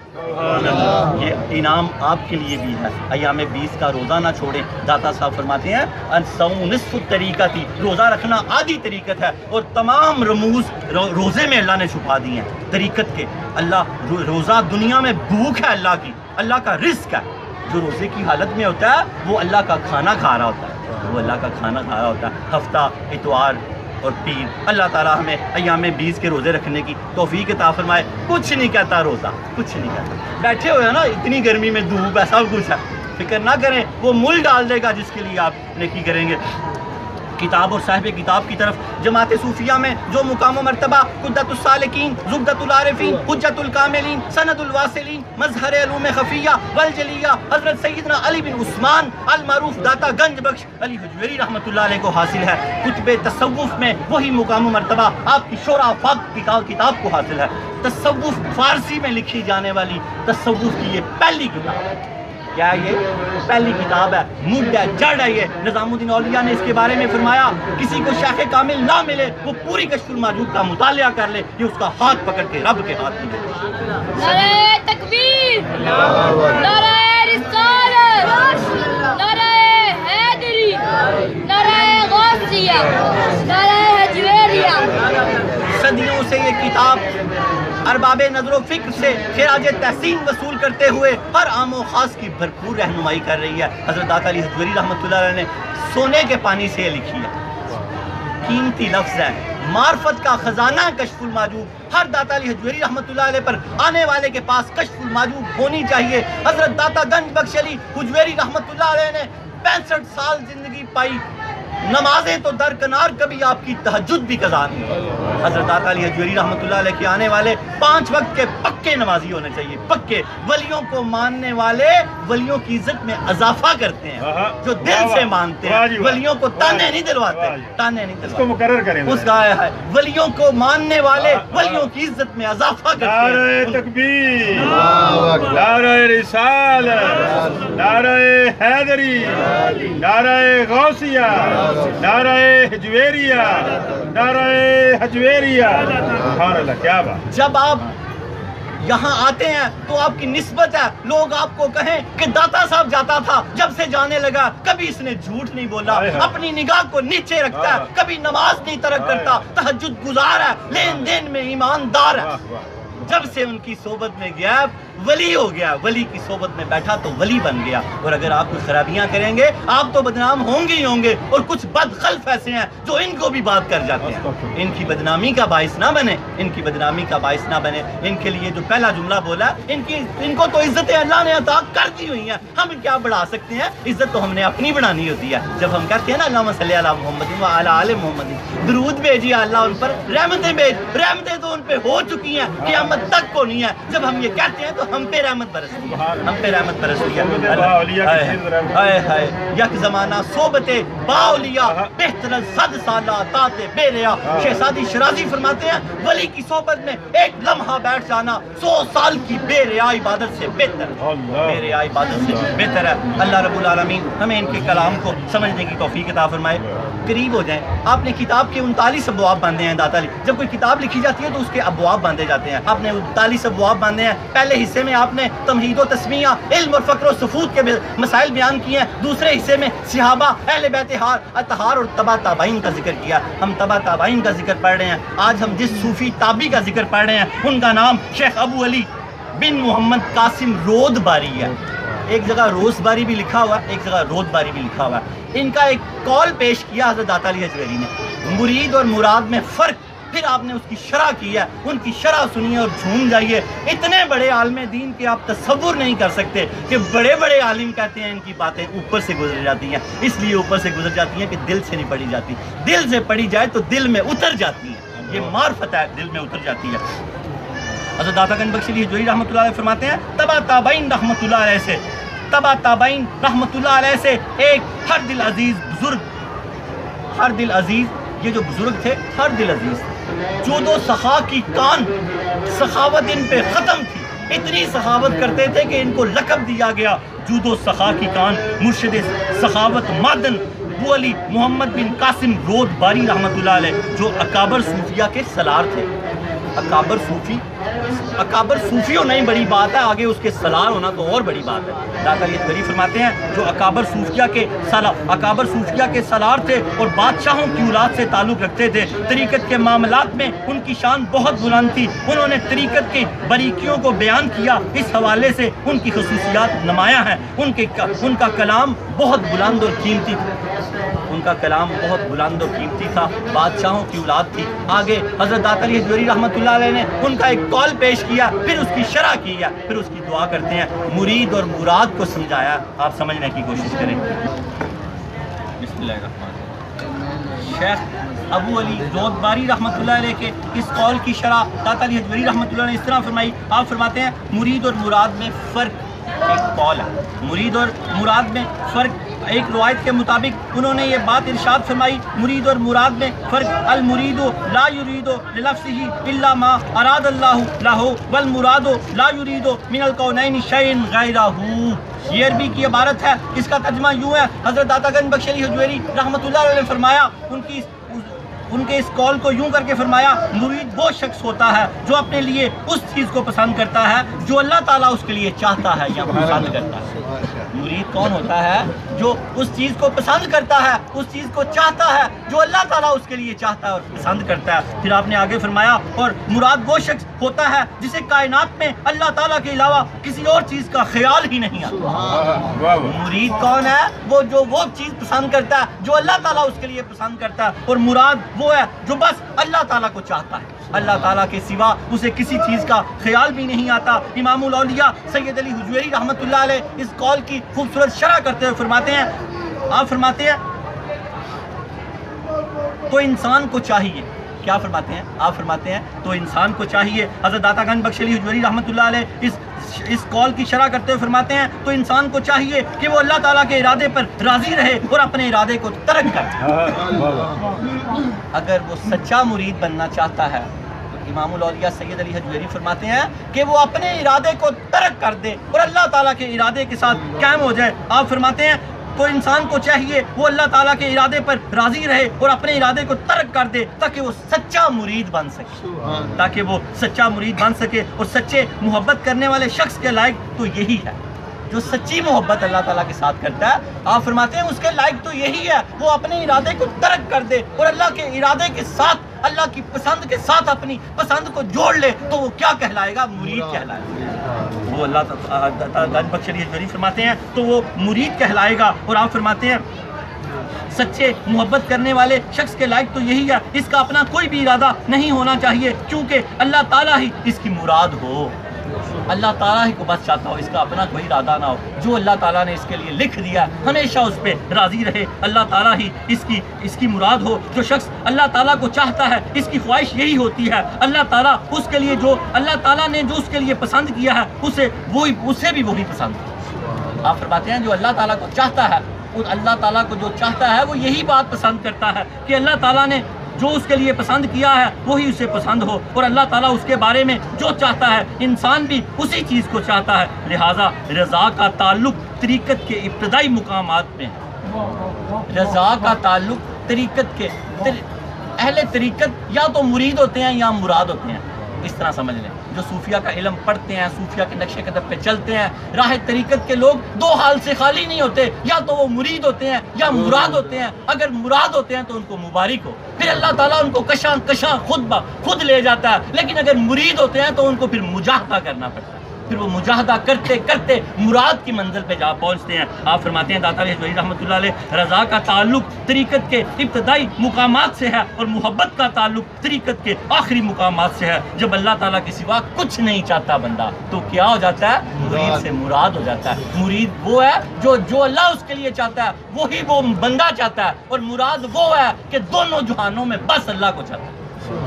یہ انعام آپ کے لیے بھی ہے۔ ایام 20 کا روزہ نہ چھوڑیں۔ داتا صاحب فرماتے ہیں الصوم نصف الطریقہ تھی، روزہ رکھنا آدھی طریقت ہے، اور تمام رموز روزے میں اللہ نے چھپا دی ہیں طریقت کے۔ اللہ روزہ دنیا میں بھوک ہے اللہ کی، اللہ کا رزق ہے۔ جو روزے کی حالت میں ہوتا ہے وہ اللہ کا کھانا کھا رہا ہوتا ہے، وہ اللہ کا کھانا کھا رہا ہوتا ہے۔ ہفتہ اتوار اور پیر، اللہ تعالیٰ ہمیں ایام 20 کے روزے رکھنے کی توفیق عطا فرمائے۔ کچھ نہیں کہتا روزہ، کچھ نہیں کہتا، بیٹھے ہوئے ہیں نا اتنی گرمی میں، دھوپ ہے، سب کچھ ہے، فکر نہ کریں، وہ مول ڈال دے گا جس کے لیے آپ نیکی کریں گے۔ کتاب اور صاحب کتاب کی طرف جماعت صوفیہ میں جو مقام و مرتبہ قدت السالکین، زبدۃ العارفین، حجت الکاملین، سند الواصلین، مظہر علوم خفیہ والجلیہ حضرت سیدنا علی بن عثمان المعروف داتا گنج بخش علی حجویری رحمۃ اللہ علیہ کو حاصل ہے۔ کتب تصوف میں وہی مقام و مرتبہ آپ کی شورا فاق کتاب کو حاصل ہے۔ تصوف فارسی میں لکھی جانے والی تصوف کی یہ پہلی کتاب ہے۔ کیا یہ پہلی کتاب ہے، مڈ ہے، جڑ ہے۔ یہ نظام الدین اولیاء نے اس کے بارے میں فرمایا، کسی کو شیخ کامل نہ ملے وہ پوری کشف الموجود کا مطالعہ کر لے، یہ اس کا ہاتھ پکڑ کے رب کے ہاتھ میں دے۔ نعرہ تکبیر، نعرہ رسالت، نعرہ حیدری، نعرہ غوثیہ، نعرہ حجویریہ۔ صدیوں سے یہ کتاب ارباب نظر و فکر سے خراج تحسین وصول کرتے ہوئے ہر عام و خاص کی بھرپور رہنمائی کر رہی ہے۔ حضرت داتا علی حجویری رحمۃ اللہ علیہ نے سونے کے پانی سے یہ لکھی ہے، قیمتی لفظ ہے، معرفت کا خزانہ کشف الماجوب۔ ہر داتا علی حجویری رحمۃ اللہ علیہ پر آنے والے کے پاس کشف الماجوب ہونی چاہیے۔ حضرت داتا گنج بخش علی حجویری رحمۃ اللہ علیہ نے 65 سال زندگی پائی، نمازیں تو درکنار، کبھی آپ کی تہجد بھی قضا نہیں ہوئی۔ حضرت داتا علی حجویری رحمۃ اللہ علیہ کے آنے والے 5 وقت کے پکے نمازی ہونے چاہیے، پکے۔ ولیوں کو ماننے والے ولیوں کی عزت میں اضافہ کرتے ہیں، جو دل سے مانتے ہیں، ولیوں کو تانے نہیں دلواتے، تانے نہیں دلواتے، اس کو مقرر کریں۔ اس کا ہے ولیوں کو ماننے والے ولیوں کی عزت میں اضافہ کرتے ہیں۔ نعرہ تکبیر، نعرہ رسالت، نعرہ حیدری، نعرہ غوثیہ، نعرہ حجویریہ، نعرہ حجویریہ۔ سبحان اللہ، کیا بات۔ جب آپ یہاں آتے ہیں تو آپ کی نسبت ہے، لوگ آپ کو کہیں کہ داتا صاحب جاتا تھا، جب سے جانے لگا کبھی اس نے جھوٹ نہیں بولا، اپنی نگاہ کو نیچے رکھتا ہے، کبھی نماز نہیں ترک کرتا، تہجد گزار ہے، لین دین میں ایماندار ہے۔ جب سے ان کی صحبت میں گیا ولی ہو گیا، ولی کی صحبت میں بیٹھا تو ولی بن گیا۔ اور اگر آپ کچھ خرابیاں کریں گے آپ تو بدنام ہوں گے ہی ہوں گے، اور کچھ بدخلف ایسے ہیں جو ان کو بھی بات کر جاتے ہیں۔ ان کی بدنامی کا باعث نہ بنے، ان کی بدنامی کا باعث نہ بنے۔ ان کے لیے جو پہلا جملہ بولا، ان کو تو عزتیں اللہ نے عطا کر دی ہوئی ہیں، ہم کیا بڑھا سکتے ہیں؟ عزت تو ہم نے اپنی بڑھانی ہوتی ہے۔ جب ہم کہتے ہیں نا اللہم صلی علی محمد وعلی آل محمد، درود بھیجیے اللہ ان پر، رحمتیں بھیج، رحمتیں تو ان پہ ہو چکی ہیں، قیامت تک کو نہیں ہے۔ جب ہم یہ کہتے ہیں تو ہم پہ رحمت برستی ہے، ہم پہ رحمت برستی ہے۔ یک زمانہ صحبت با اولیاء بہتر از 100 سالہ طاعت بے ریا۔ شہزادی شرازی فرماتے ہیں ولی کی صحبت میں ایک لمحہ بیٹھ جانا 100 سال کی بے ریا عبادت سے بہتر ہے، بے ریا عبادت سے بہتر ہے۔ اللہ رب العالمین ہمیں ان کے کلام کو سمجھنے کی توفیق عطا فرمائے۔ قریب ہو جائیں، آپ نے کتاب کے 39 ابواب باندھے ہیں داتا علی۔ جب کوئی کتاب لکھی جاتی ہے تو اس کے ابواب باندھے جاتے ہیں، آپ نے 39 ابواب باندھے ہیں۔ پہلے حصے میں آپ نے تمہید و تسمیہ، علم اور فقر و سفود کے مسائل بیان کیے ہیں، دوسرے حصے میں صحابہ، اہل بیت اطہار اور تبع تابعین کا ذکر کیا۔ ہم تبع تابعین کا ذکر پڑھ رہے ہیں۔ آج ہم جس صوفی تابعی کا ذکر پڑھ رہے ہیں ان کا نام شیخ ابو علی بن محمد قاسم رود باری ہے۔ ایک جگہ روز باری بھی لکھا ہوا ہے، ایک جگہ رود باری بھی لکھا ہوا ہے۔ ان کا ایک قول پیش کیا حضرت داتا علی حجویری نے، مرید اور مراد میں فرق، پھر آپ نے اس کی شرح کی ہے۔ ان کی شرح سنیے اور جھوم جائیے۔ اتنے بڑے عالم دین کے آپ تصور نہیں کر سکتے کہ بڑے بڑے عالم کہتے ہیں ان کی باتیں اوپر سے گزر جاتی ہیں، اس لیے اوپر سے گزر جاتی ہیں کہ دل سے نہیں پڑھی جاتی۔ دل سے پڑھی جائے تو دل میں اتر جاتی ہیں، یہ معرفت ہے، دل میں اتر جاتی ہے۔ حضرت داتا گنج بخش علی حجویری رحمۃ اللہ علیہ فرماتے ہیں تبع تابعین رحمۃ اللہ علیہ سے، تبع تابعین رحمۃ اللہ علیہ سے ایک ہر دل عزیز بزرگ، ہر دل عزیز، یہ جو بزرگ تھے ہر دل عزیز تھے، جود و سخا کی کان، سخاوت ان پہ ختم تھی، اتنی سخاوت کرتے تھے کہ ان کو لقب دیا گیا جود و سخا کی کان، مرشد سخاوت مادن ابو علی محمد بن قاسم رود باری رحمۃ اللہ علیہ، جو اکابر صوفیہ کے سالار تھے۔ اکابر صوفیوں نہیں بڑی بات ہے، آگے اس کے سالار ہونا تو اور بڑی بات ہے۔ داتا علی حجویری فرماتے ہیں جو اکابر صوفیہ کے سالار تھے اور بادشاہوں کی اولاد سے تعلق رکھتے تھے، طریقت کے معاملات میں ان کی شان بہت بلند تھی۔ انہوں نے طریقت کی باریکیوں کو بیان کیا، اس حوالے سے ان کی خصوصیات نمایاں ہیں۔ ان کا کلام بہت بلند اور قیمتی تھا، ان کا کلام بہت بلند اور قیمتی تھا، بادشاہوں کی اولاد تھی۔ آگے حضرت داتا علی حجویری رحمۃ اللہ علیہ نے ان کا ایک قول پیش کیا، پھر اس کی شرح کی ہے، پھر اس کی دعا کرتے ہیں، مرید اور مراد کو سمجھایا۔ آپ سمجھنے کی کوشش کریں۔ بسم اللہ الرحمن الرحیم۔ شیخ ابو علی رود باری رحمۃ اللہ علیہ کے اس قول کی شرح داتا علی حجویری رحمۃ اللہ نے اس طرح فرمائی۔ آپ فرماتے ہیں مرید اور مراد میں فرق، ایک قول ہے، مرید اور مراد میں فرق۔ ایک روایت کے مطابق انہوں نے یہ بات ارشاد فرمائی، مرید اور مراد میں فرق، المرید لا یرید لنفسه الا ما اراد اللہ له والمراد لا یرید من الکونین شیئا غیرہ۔ یہ عربی کی عبارت ہے، اس کا ترجمہ یوں ہے، حضرت داتا گنج بخش علی حجویری رحمۃ اللہ علیہ نے فرمایا، ان کی ان کے اس کال کو یوں کر کے فرمایا مرید وہ شخص ہوتا ہے جو اپنے لیے اس چیز کو پسند کرتا ہے جو اللہ تعالیٰ اس کے لیے چاہتا ہے یا پسند کرتا ہے۔ مرید کون ہوتا ہے؟ جو اس چیز کو پسند کرتا ہے، اس چیز کو چاہتا ہے جو اللہ تعالیٰ اس کے لیے چاہتا ہے اور پسند کرتا ہے۔ پھر آپ نے آگے فرمایا اور مراد وہ شخص ہوتا ہے جسے کائنات میں اللہ تعالیٰ کے علاوہ کسی اور چیز کا خیال ہی نہیں آتا۔ مرید کون ہے؟ وہ جو وہ چیز پسند کرتا ہے جو اللہ تعالیٰ اس کے لیے پسند کرتا ہے، اور مراد وہ ہے جو بس اللہ تعالیٰ کو چاہتا ہے، اللہ تعالیٰ کے سوا اسے کسی چیز کا خیال بھی نہیں آتا۔ امام الاولیاء سید علی حجویری رحمۃ اللہ علیہ اس قول کی خوبصورت شرح کرتے ہوئے فرماتے ہیں، آپ فرماتے ہیں تو انسان کو چاہیے، کیا فرماتے ہیں؟ آپ فرماتے ہیں تو انسان کو چاہیے، حضرت داتا گنج بخش علی حجویری رحمۃ اللہ علیہ اس قول کی شرح کرتے ہوئے فرماتے ہیں تو انسان کو چاہیے کہ وہ اللہ تعالیٰ کے ارادے پر راضی رہے اور اپنے ارادے کو ترک کرے۔ اگر وہ سچا مرید بننا چاہتا ہے تو امام الاولیاء سید علی حجویری فرماتے ہیں کہ وہ اپنے ارادے کو ترک کر دے اور اللہ تعالیٰ کے ارادے کے ساتھ قائم ہو جائے۔ آپ فرماتے ہیں تو انسان کو چاہیے وہ اللہ تعالیٰ کے ارادے پر راضی رہے اور اپنے ارادے کو ترک کر دے تاکہ وہ سچا مرید بن سکے، تاکہ وہ سچا مرید بن سکے۔ اور سچے محبت کرنے والے شخص کے لائق تو یہی ہے جو سچی محبت اللہ تعالیٰ کے ساتھ کرتا ہے۔ آپ فرماتے ہیں اس کے لائق تو یہی ہے وہ اپنے ارادے کو ترک کر دے اور اللہ کے ارادے کے ساتھ، اللہ کی پسند کے ساتھ اپنی پسند کو جوڑ لے، تو وہ کیا کہلائے گا؟ مرید کہلائے گا۔ وہ اللہ گنج بخش علی حجویری فرماتے ہیں تو وہ مرید کہلائے گا۔ اور آپ فرماتے ہیں سچے محبت کرنے والے شخص کے لائق تو یہی ہے اس کا اپنا کوئی بھی ارادہ نہیں ہونا چاہیے، کیونکہ اللہ تعالیٰ ہی اس کی مراد ہو، اللہ تعالیٰ ہی کو بس چاہتا ہو، اس کا اپنا کوئی ارادہ نہ ہو۔ جو اللہ تعالیٰ نے اس کے لیے لکھ دیا ہمیشہ اس پہ راضی رہے، اللہ تعالیٰ ہی اس کی مراد ہو۔ جو شخص اللہ تعالیٰ کو چاہتا ہے اس کی خواہش یہی ہوتی ہے اللہ تعالیٰ اس کے لیے جو اللہ تعالیٰ نے جو اس کے لیے پسند کیا ہے اسے بھی وہی پسند ہے۔ آپ فرماتے ہیں جو اللہ تعالیٰ کو چاہتا ہے، اللہ تعالیٰ کو جو چاہتا ہے وہ یہی بات پسند کرتا ہے کہ اللہ تعالیٰ نے جو اس کے لیے پسند کیا ہے وہی اسے پسند ہو، اور اللہ تعالیٰ اس کے بارے میں جو چاہتا ہے انسان بھی اسی چیز کو چاہتا ہے۔ لہٰذا رضا کا تعلق طریقت کے ابتدائی مقامات میں ہے۔ رضا کا تعلق طریقت کے اہل طریقت یا تو مرید ہوتے ہیں یا مراد ہوتے ہیں، اس طرح سمجھ لیں۔ جو صوفیہ کا علم پڑھتے ہیں، صوفیہ کے نقش قدم پہ چلتے ہیں، راہ طریقت کے لوگ دو حال سے خالی نہیں ہوتے، یا تو وہ مرید ہوتے ہیں یا مراد ہوتے ہیں۔ اگر مراد ہوتے ہیں تو ان کو مبارک ہو، پھر اللہ تعالیٰ ان کو کشاں کشاں خود لے جاتا ہے، لیکن اگر مرید ہوتے ہیں تو ان کو پھر مجاہدہ کرنا پڑتا ہے، پھر وہ مجاہدہ کرتے کرتے مراد کی منزل پہ جا پہنچتے ہیں۔ آپ فرماتے ہیں داتا حجویری رحمۃ اللہ علیہ رضا کا تعلق طریقت کے ابتدائی مقامات سے ہے اور محبت کا تعلق طریقت کے آخری مقامات سے ہے۔ جب اللہ تعالیٰ کے سوا کچھ نہیں چاہتا بندہ تو کیا ہو جاتا ہے؟ مرید سے مراد ہو جاتا ہے۔ مرید وہ ہے جو اللہ اس کے لیے چاہتا ہے وہی وہ بندہ چاہتا ہے، اور مراد وہ ہے کہ دونوں جہانوں میں بس اللہ کو چاہتا ہے۔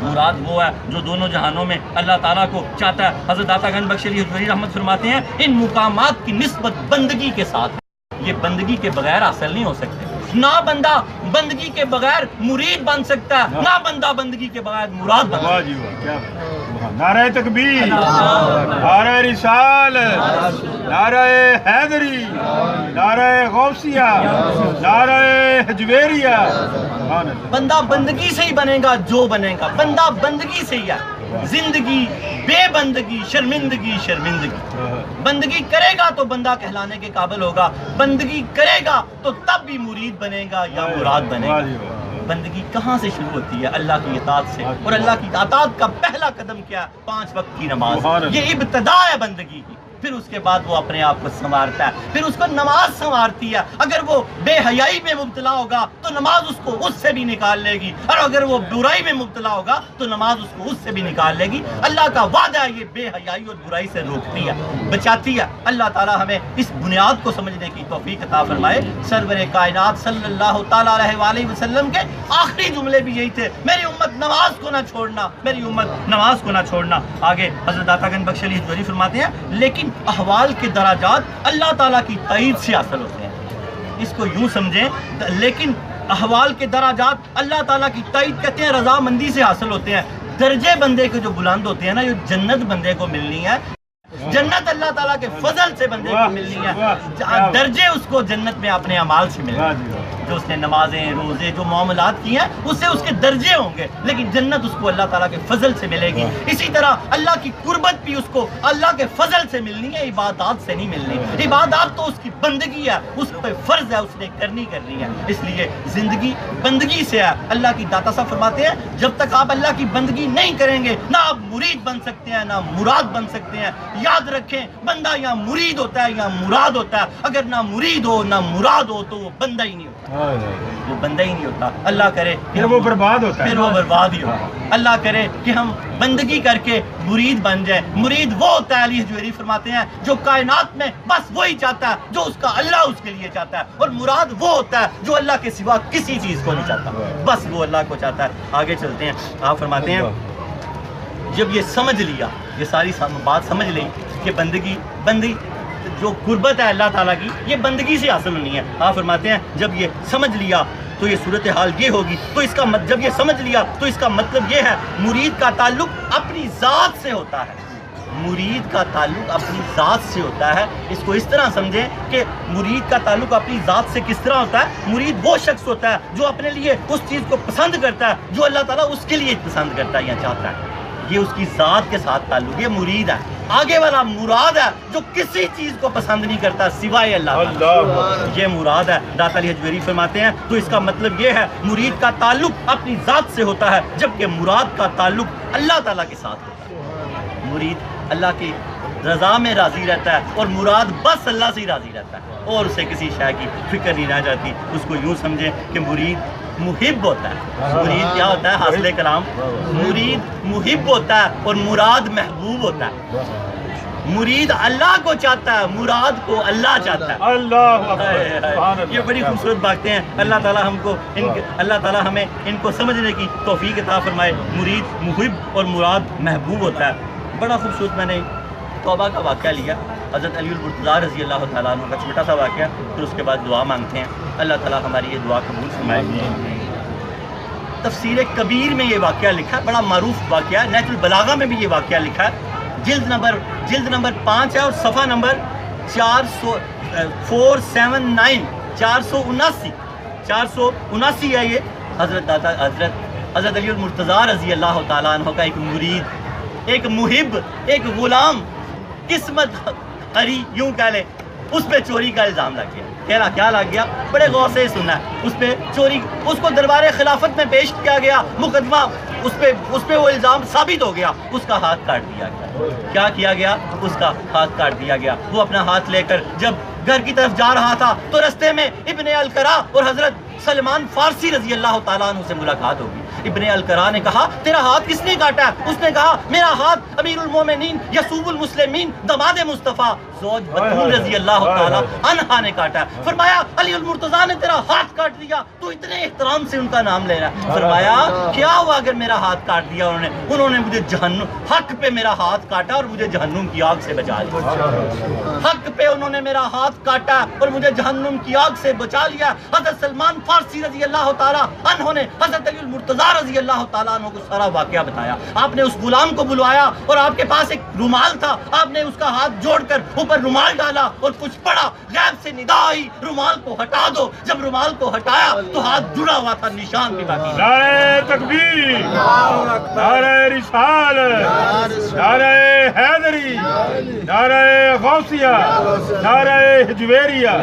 مراد وہ ہے جو دونوں جہانوں میں اللہ تعالیٰ کو چاہتا ہے۔ حضرت داتا گنج بخش علی حجویری رحمت فرماتے ہیں ان مقامات کی نسبت بندگی کے ساتھ ہے، یہ بندگی کے بغیر حاصل نہیں ہو سکتے۔ نہ بندہ بندگی کے بغیر مرید بن سکتا ہے، نہ بندہ بندگی کے بغیر مراد بن سکتا ہے۔ نعرہ تکبیر، نعرہ رسالت، نعرہ حیدری، نعرہ غوثیہ، نعرہ حجویریہ۔ بندہ بندگی سے ہی بنے گا جو بنے گا، بندہ بندگی سے ہی ہے۔ زندگی بے بندگی شرمندگی شرمندگی، بندگی کرے گا تو بندہ کہلانے کے قابل ہوگا، بندگی کرے گا تو تب بھی مرید بنے گا یا مراد بنے گا۔ بندگی کہاں سے شروع ہوتی ہے؟ اللہ کی اطاعت سے، اور اللہ کی اطاعت کا پہلا قدم کیا ہے؟ 5 وقت کی نماز، یہ ابتدا ہے بندگی کی۔ پھر اس کے بعد وہ اپنے آپ کو سنوارتا ہے، پھر اس کو نماز سنوارتی ہے۔ اگر وہ بے حیائی میں مبتلا ہوگا تو نماز اس کو اس سے بھی نکال لے گی، اور اگر وہ برائی میں مبتلا ہوگا تو نماز اس کو اس سے بھی نکال لے گی۔ اللہ کا وعدہ ہے یہ بے حیائی اور برائی سے روکتی ہے، بچاتی ہے۔ اللہ تعالیٰ ہمیں اس بنیاد کو سمجھنے کی توفیق عطا فرمائے۔ سرور کائنات صلی اللہ تعالیٰ علیہ وآلہ وسلم کے آخری جملے بھی یہی تھے، میری امت نماز کو نہ چھوڑنا، میری امت نماز کو نہ چھوڑنا۔ آگے حضرت داتا گنج بخش علی حجویری فرماتے ہیں لیکن احوال کے درجات اللہ تعالیٰ کی تائید سے حاصل ہوتے ہیں۔ اس کو یوں سمجھیں، لیکن احوال کے درجات اللہ تعالیٰ کی تائید کہتے ہیں رضامندی سے حاصل ہوتے ہیں۔ درجے بندے کے جو بلند ہوتے ہیں نا، جو جنت بندے کو ملنی ہے، جنت اللہ تعالیٰ کے فضل سے بندے کو ملنی ہے، درجے اس کو جنت میں اپنے اعمال سے ملنے ہیں۔ جو اس نے نمازیں روزے جو معاملات کی ہیں اس سے اس کے درجے ہوں گے، لیکن جنت اس کو اللہ تعالیٰ کے فضل سے ملے گی۔ اسی طرح اللہ کی قربت بھی اس کو اللہ کے فضل سے ملنی ہے، عبادات سے نہیں ملنی۔ عبادات تو اس کی بندگی ہے، اس پہ فرض ہے، اس نے کرنی ہے۔ اس لیے زندگی بندگی سے ہے۔ اللہ کی داتا صاحب فرماتے ہیں جب تک آپ اللہ کی بندگی نہیں کریں گے نہ آپ مرید بن سکتے ہیں نہ مراد بن سکتے ہیں۔ یاد رکھیں بندہ یا مرید ہوتا ہے یا مراد ہوتا ہے، اگر نہ مرید ہو نہ مراد ہو تو وہ بندہ ہی نہیں ہوتا، وہ بندہ ہی نہیں ہوتا۔ اللہ کرے پھر وہ برباد ہوتا ہے، پھر وہ برباد ہی ہوتا ہے۔ اللہ کرے کہ ہم بندگی کر کے مرید بن جائیں۔ مرید وہ ہوتا ہے، علی حجویری فرماتے ہیں، جو کائنات میں بس وہی چاہتا ہے جو اس کا اللہ اس کے لیے چاہتا ہے، اور مراد وہ ہوتا ہے جو اللہ کے سوا کسی چیز کو نہیں چاہتا، بس وہ اللہ کو چاہتا ہے۔ آگے چلتے ہیں، آپ فرماتے ہیں جب یہ سمجھ لیا، یہ ساری بات سمجھ لی کہ بندگی جو قربت ہے اللہ تعالیٰ کی یہ بندگی سے حاصل ہونی ہے، آپ فرماتے ہیں جب یہ سمجھ لیا تو یہ صورتحال یہ ہوگی، تو اس کا جب یہ سمجھ لیا تو اس کا مطلب یہ ہے مرید کا تعلق اپنی ذات سے ہوتا ہے۔ مرید کا تعلق اپنی ذات سے ہوتا ہے۔ اس کو اس طرح سمجھیں کہ مرید کا تعلق اپنی ذات سے کس طرح ہوتا ہے؟ مرید وہ شخص ہوتا ہے جو اپنے لیے اس چیز کو پسند کرتا ہے جو اللہ تعالیٰ اس کے لیے پسند کرتا ہے یا چاہتا ہے، یہ اس کی ذات کے ساتھ تعلق، یہ مرید ہے۔ آگے والا مراد ہے جو کسی چیز کو پسند نہیں کرتا سوائے اللہ تعالیٰ، یہ مراد ہے۔ داتا علی حجویری فرماتے ہیں تو اس کا مطلب یہ ہے مرید کا تعلق اپنی ذات سے ہوتا ہے جبکہ مراد کا تعلق اللہ تعالیٰ کے ساتھ ہوتا ہے۔ مرید اللہ کی رضا میں راضی رہتا ہے اور مراد بس اللہ سے ہی راضی رہتا ہے اور اسے کسی شے کی فکر نہیں رہ جاتی۔ اس کو یوں سمجھیں کہ مرید محب ہوتا ہے۔ مرید کیا ہوتا ہے؟ حاصل کلام، مرید محب ہوتا ہے اور مراد محبوب ہوتا ہے۔ مرید اللہ کو چاہتا ہے، مراد کو اللہ چاہتا ہے۔ اللہ، یہ بڑی خوبصورت باتیں ہیں۔ اللہ تعالیٰ ہم کو اللہ تعالیٰ ہمیں ان کو سمجھنے کی توفیق عطا فرمائے۔ مرید محب اور مراد محبوب ہوتا ہے۔ بڑا خوبصورت میں نے توبہ کا واقعہ لیا، حضرت علی المرتضیٰ رضی اللہ تعالیٰ عنہ کا چھوٹا سا واقعہ، پھر اس کے بعد دعا مانگتے ہیں، اللہ تعالیٰ ہماری یہ دعا قبول فرمائے۔ تفسیر کبیر میں یہ واقعہ لکھا ہے، بڑا معروف واقعہ ہے۔ نہج البلاغہ میں بھی یہ واقعہ لکھا ہے، جلد نمبر 5 ہے اور صفحہ نمبر 479 479 ہے۔ یہ حضرت علی المرتضیٰ رضی اللہ تعالیٰ عنہ کا ایک مرید، ایک محب، ایک غلام، قسمت قری یوں کہہ لیں، اس پہ چوری کا الزام لگ گیا۔ کہنا کیا لگ گیا؟ بڑے غور سے سننا ہے۔ اس پہ چوری، اس کو دربار خلافت میں پیش کیا گیا، مقدمہ اس پہ وہ الزام ثابت ہو گیا، اس کا ہاتھ کاٹ دیا گیا۔ کیا کیا گیا؟ اس کا ہاتھ کاٹ دیا گیا۔ وہ اپنا ہاتھ لے کر جب گھر کی طرف جا رہا تھا تو رستے میں ابن القرا اور حضرت سلمان فارسی رضی اللہ تعالیٰ عنہ سے ملاقات ہوگی۔ ابن القرا نے کہا تیرا ہاتھ کس نے کاٹا ہے؟ اس نے کہا میرا ہاتھ امیر المومنین یسوب المسلمین دماد مصطفیٰ زوج بطول رضی اللہ تعالیٰ عنہا نے کاٹا ہے۔ فرمایا علی المرتضیٰ نے تیرا ہاتھ کاٹ دیا، تو اتنے احترام سے ان کا نام لے رہا ہے۔ فرمایا کیا ہوا اگر میرا ہاتھ کاٹ دیا انہوں نے مجھے جہنم، حق پہ میرا ہاتھ کاٹا اور مجھے جہنم کی آگ سے بچا لیا۔ حق پہ انہوں نے میرا ہاتھ کاٹا اور مجھے جہنم کی آگ سے بچا لیا۔ حضرت سلمان فارسی رضی اللہ تعالیٰ عنہ نے حضرت علی المرتضیٰ رضی اللہ تعالیٰ عنہ کو سارا واقعہ بتایا۔ آپ نے اس غلام کو بلوایا اور آپ کے پاس ایک رومال تھا، آپ نے اس کا ہاتھ جوڑ کر اوپر رومال ڈالا اور کچھ پڑھا، غیب سے ندا آئی رومال کو ہٹا دو۔ جب رومال کو ہٹایا تو ہاتھ جڑا ہوا تھا، نشان بھی باقی۔ نعرہ تکبیر، نعرہ رسالت، نعرہ حیدری، نعرہ غوثیہ، نعرہ حجویریہ۔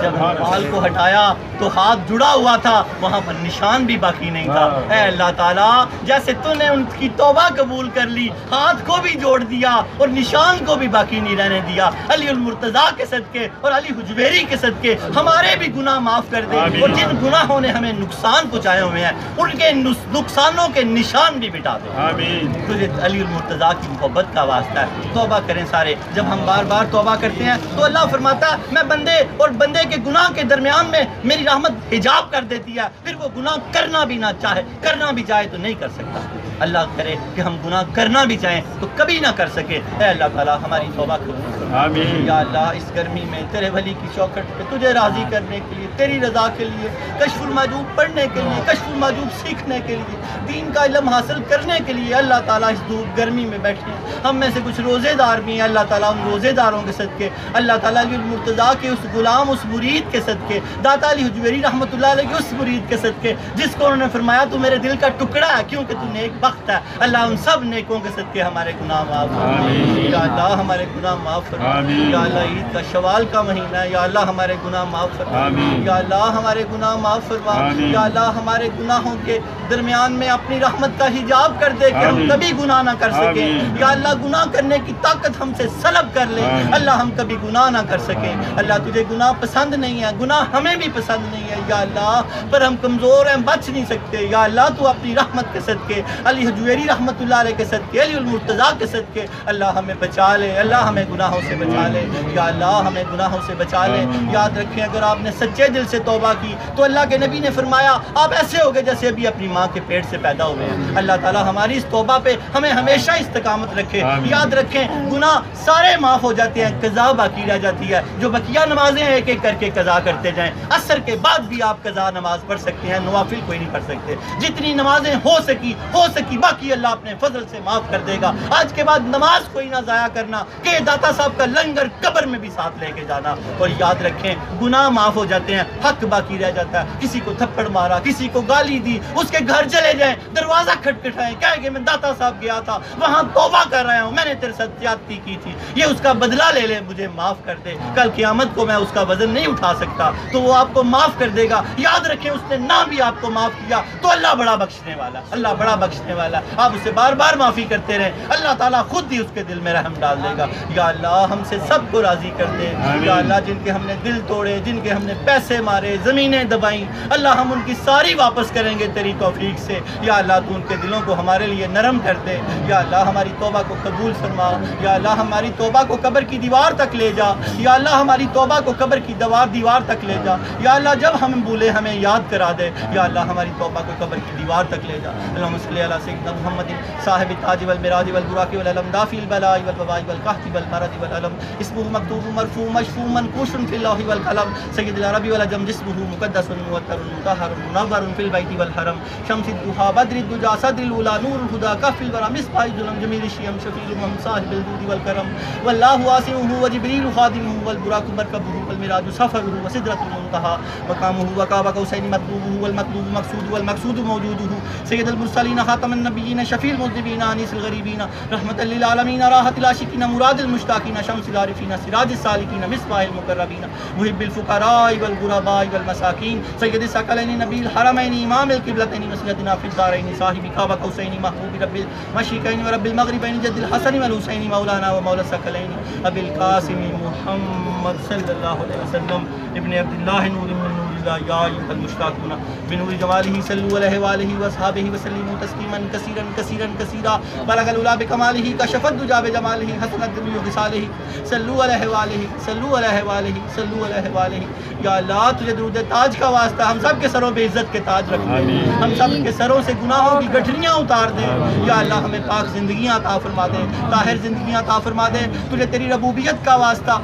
جب رومال کو ہٹایا تو ہاتھ جڑا ہوا تھا، وہاں پر نشان بھی باقی نہیں تھا۔ اے اللہ تعالیٰ، جیسے تو نے ان کی توبہ قبول کر لی، ہاتھ کو بھی جوڑ دیا اور نشان کو بھی باقی نہیں رہنے دیا، علی المرتضیٰ کے صدقے اور علی حجویری کے صدقے ہمارے بھی گناہ معاف کر دے، اور جن گناہوں نے ہمیں نقصان پہنچائے ہوئے ہیں ان کے نقصانوں کے نشان بھی مٹا دے۔ آمین۔ تجھے علی المرتضیٰ کی محبت کا واسطہ ہے، توبہ کریں سارے۔ جب ہم بار بار توبہ کرتے ہیں تو اللہ فرماتا ہے میں بندے اور بندے کے گناہ کے درمیان میں میری رحمت حجاب کر دیتی ہے، پھر وہ گناہ کرنا بھی نہ چاہے، کرنا بھی چاہے تو نہیں کر سکتا۔ اللہ کرے کہ ہم گناہ کرنا بھی چاہیں تو کبھی نہ کر سکے. اے اللہ تعالیٰ ہماری توبہ قبول فرما. آمین. یا اللہ اس گرمی میں تیرے ولی کی چوکھٹ پہ تجھے راضی کرنے کے لیے، تیری رضا کے لیے، کشف المحجوب پڑھنے کے لیے، کشف المحجوب سیکھنے کے لیے، دین کا علم حاصل کرنے کے لیے اللہ تعالیٰ اس دھوپ گرمی میں بیٹھے ہیں. ہم میں سے کچھ روزے دار بھی ہیں اللہ تعالیٰ، ان روزے داروں کے صدقے اللہ تعالیٰ علی المرتضیٰ کے اس غلام، اس مرید کے صدقے، داتا علی حجویری رحمۃ اللہ علیہ کے اس مرید کے صدقے جس کو انہوں نے فرمایا تو میرے دل کا ٹکڑا ہے کیونکہ تو نیک بخت ہے. اللہ ان سب نیکوں کے صدقے ہمارے گناہ معاف فرما. یا اللہ ہمارے گناہ معاف فرما. یا اللہ عید کا شوال کا مہینہ ہے، یا اللہ ہمارے گناہ معاف فرما. یا اللہ ہمارے گناہ معاف فرما. یا اللہ ہمارے گناہوں کے درمیان میں اپنی رحمت کا حجاب کر دے کہ ہم کبھی گناہ نہ کر سکیں. یا اللہ گناہ کرنے کی طاقت ہم سے سلب کر لے. اللہ ہم کبھی گناہ نہ کر سکیں. اللہ تجھے گناہ پسند نہیں ہے، گناہ ہمیں بھی پسند نہیں ہے یا اللہ، پر ہم کمزور ہیں، بچ نہیں سکتے. یا اللہ تو اپنی رحمت کے صدقے، علی حجویری رحمت اللہ علیہ کے صدقے، علی المرتضیٰ کے صدقے اللہ ہمیں بچا لے. اللہ ہمیں گناہوں سے بچا لے. یا اللہ ہمیں گناہوں سے بچا لے. یاد رکھیں اگر آپ نے سچے دل سے توبہ کی تو اللہ کے نبی نے فرمایا آپ ایسے ہوگے جیسے ابھی اپنی ماں کے پیٹ سے پیدا ہوئے ہیں. اللہ تعالیٰ ہماری اس توبہ پہ ہمیں ہمیشہ استقامت رکھے. یاد رکھیں گناہ سارے معاف ہو جاتے ہیں، قضا باقی رہ جاتی ہے. جو بقیہ نمازیں ایک ایک کر کے قضا کرتے جائیں. عصر کے بعد بھی آپ قضا نماز پڑھ سکتے ہیں، نوافل کوئی نہیں پڑھ سکتے. جتنی نمازیں ہو سکی باقی اللہ اپنے فضل سے معاف کر دے گا. آج کے بعد نماز کوئی نہ ضائع کرنا کہ داتا صاحب کا لنگر قبر میں بھی ساتھ لے کے جانا. اور یاد رکھیں گناہ معاف ہو جاتے ہیں، حق باقی رہ جاتا ہے. کسی کو تھپڑ مارا، کسی کو گالی دی، اس کے گھر چلے جائیں، دروازہ کھٹکھٹائیں، کہیں کہ میں داتا صاحب گیا تھا وہاں توبہ کر رہا ہوں، میں نے تیرے ساتھ زیادتی کی تھی، یہ اس کا بدلہ لے لے، مجھے معاف کر دے. کل قیامت کو میں اس کا وزن نہیں اٹھا سکتا تو وہ آپ کو معاف کر دے گا. یاد رکھیں اس نے نہ بھی آپ کو معاف کیا تو اللہ بڑا بخشنے والا، اللہ بڑا بخشنے والا. آپ اسے بار بار معافی کرتے رہیں، اللہ تعالیٰ خود ہی اس کے دل میں رحم ڈال دے گا. یا اللہ ہم سے سب کو راضی کر دے. یا اللہ جن کے ہم نے دل توڑے، جن کے ہم نے پیسے مارے، زمینیں دبائیں، اللہ ہم ان کی ساری واپس کریں گے تیری توفیق سے. یا اللہ تو ان کے دلوں کو ہمارے لیے نرم کر دے. یا اللہ ہماری توبہ کو قبول فرما. یا اللہ ہماری توبہ کو قبر کی دیوار تک لے جا. یا اللہ ہماری توبہ کو قبر کی دیوار تک لے جا. یا اللہ جب ہم بھولے ہمیں یاد کرا دے. یا اللہ ہماری توبہ کو قبر کی دیوار تک لے جا. اللہم صلی علی سیدنا محمد صاحب التاج والمراج والبراق والعلم دافع البلاء والوباء والقحط والمرض والعلم اسمه مکتوب مرفوع مشفوع منقوش فی اللوح والقلم سید العرب والعجم جسمه مقدس موتر مطہر منور فی البیت والحرم شمس الضحى بدر الدجى صدر الاولى نور الهدى كف الورى مصباح الظلم جمیل الشیم شفیع الامم صاحب الجود والکرم واللہ واسعه وجبریل خادمه والبراق مرکبه والمراج سفره وسدرة المنتهى مقامه وقاب قوسین مطلوبه والمطلوب مقصود والمقصود موجوده سید المرسلین خاتم النبیین شفیع المذنبین انیس الغریبین رحمت للعالمین راحت العاشقین مراد المشتاقین شمس العارفین سراج السالکین مصباح المقربین محب الفقراء والغرباء والمساکین سید الثقلین نبی الحرمین امام القبلتین مسجدنا فی الدارین صاحب قاب قوسین محبوب رب المشرقین ورب المغربین جد الحسن والحسین مولانا ومولا الثقلین ابی القاسم محمد صلی اللہ علیہ وسلم ابن عبداللہ نور من نور اللہ یا ایھا المشتاقون بنور جمالہ صلوا علیہ وآلہ وصحبہ وسلموا تسلیما کثیرا کثیرا کثیرا بلغ العلا بکمالہ کشف الدجى بجمالہ حسنت جمیع خصالہ صلوا علیہ وآلہ صلوا علیہ وآلہ صلوا علیہ وآلہ. یا اللہ تجھے درود تاج کا واسطہ ہم سب کے سروں پہ عزت کے تاج رکھ دے. ہم سب کے سروں سے گناہوں کی گٹھلیاں اتار دے. یا اللہ ہمیں پاک زندگیاں عطا فرما دے، طاہر زندگیاں عطا فرما دے. تجھے تیری ربوبیت کا واسطہ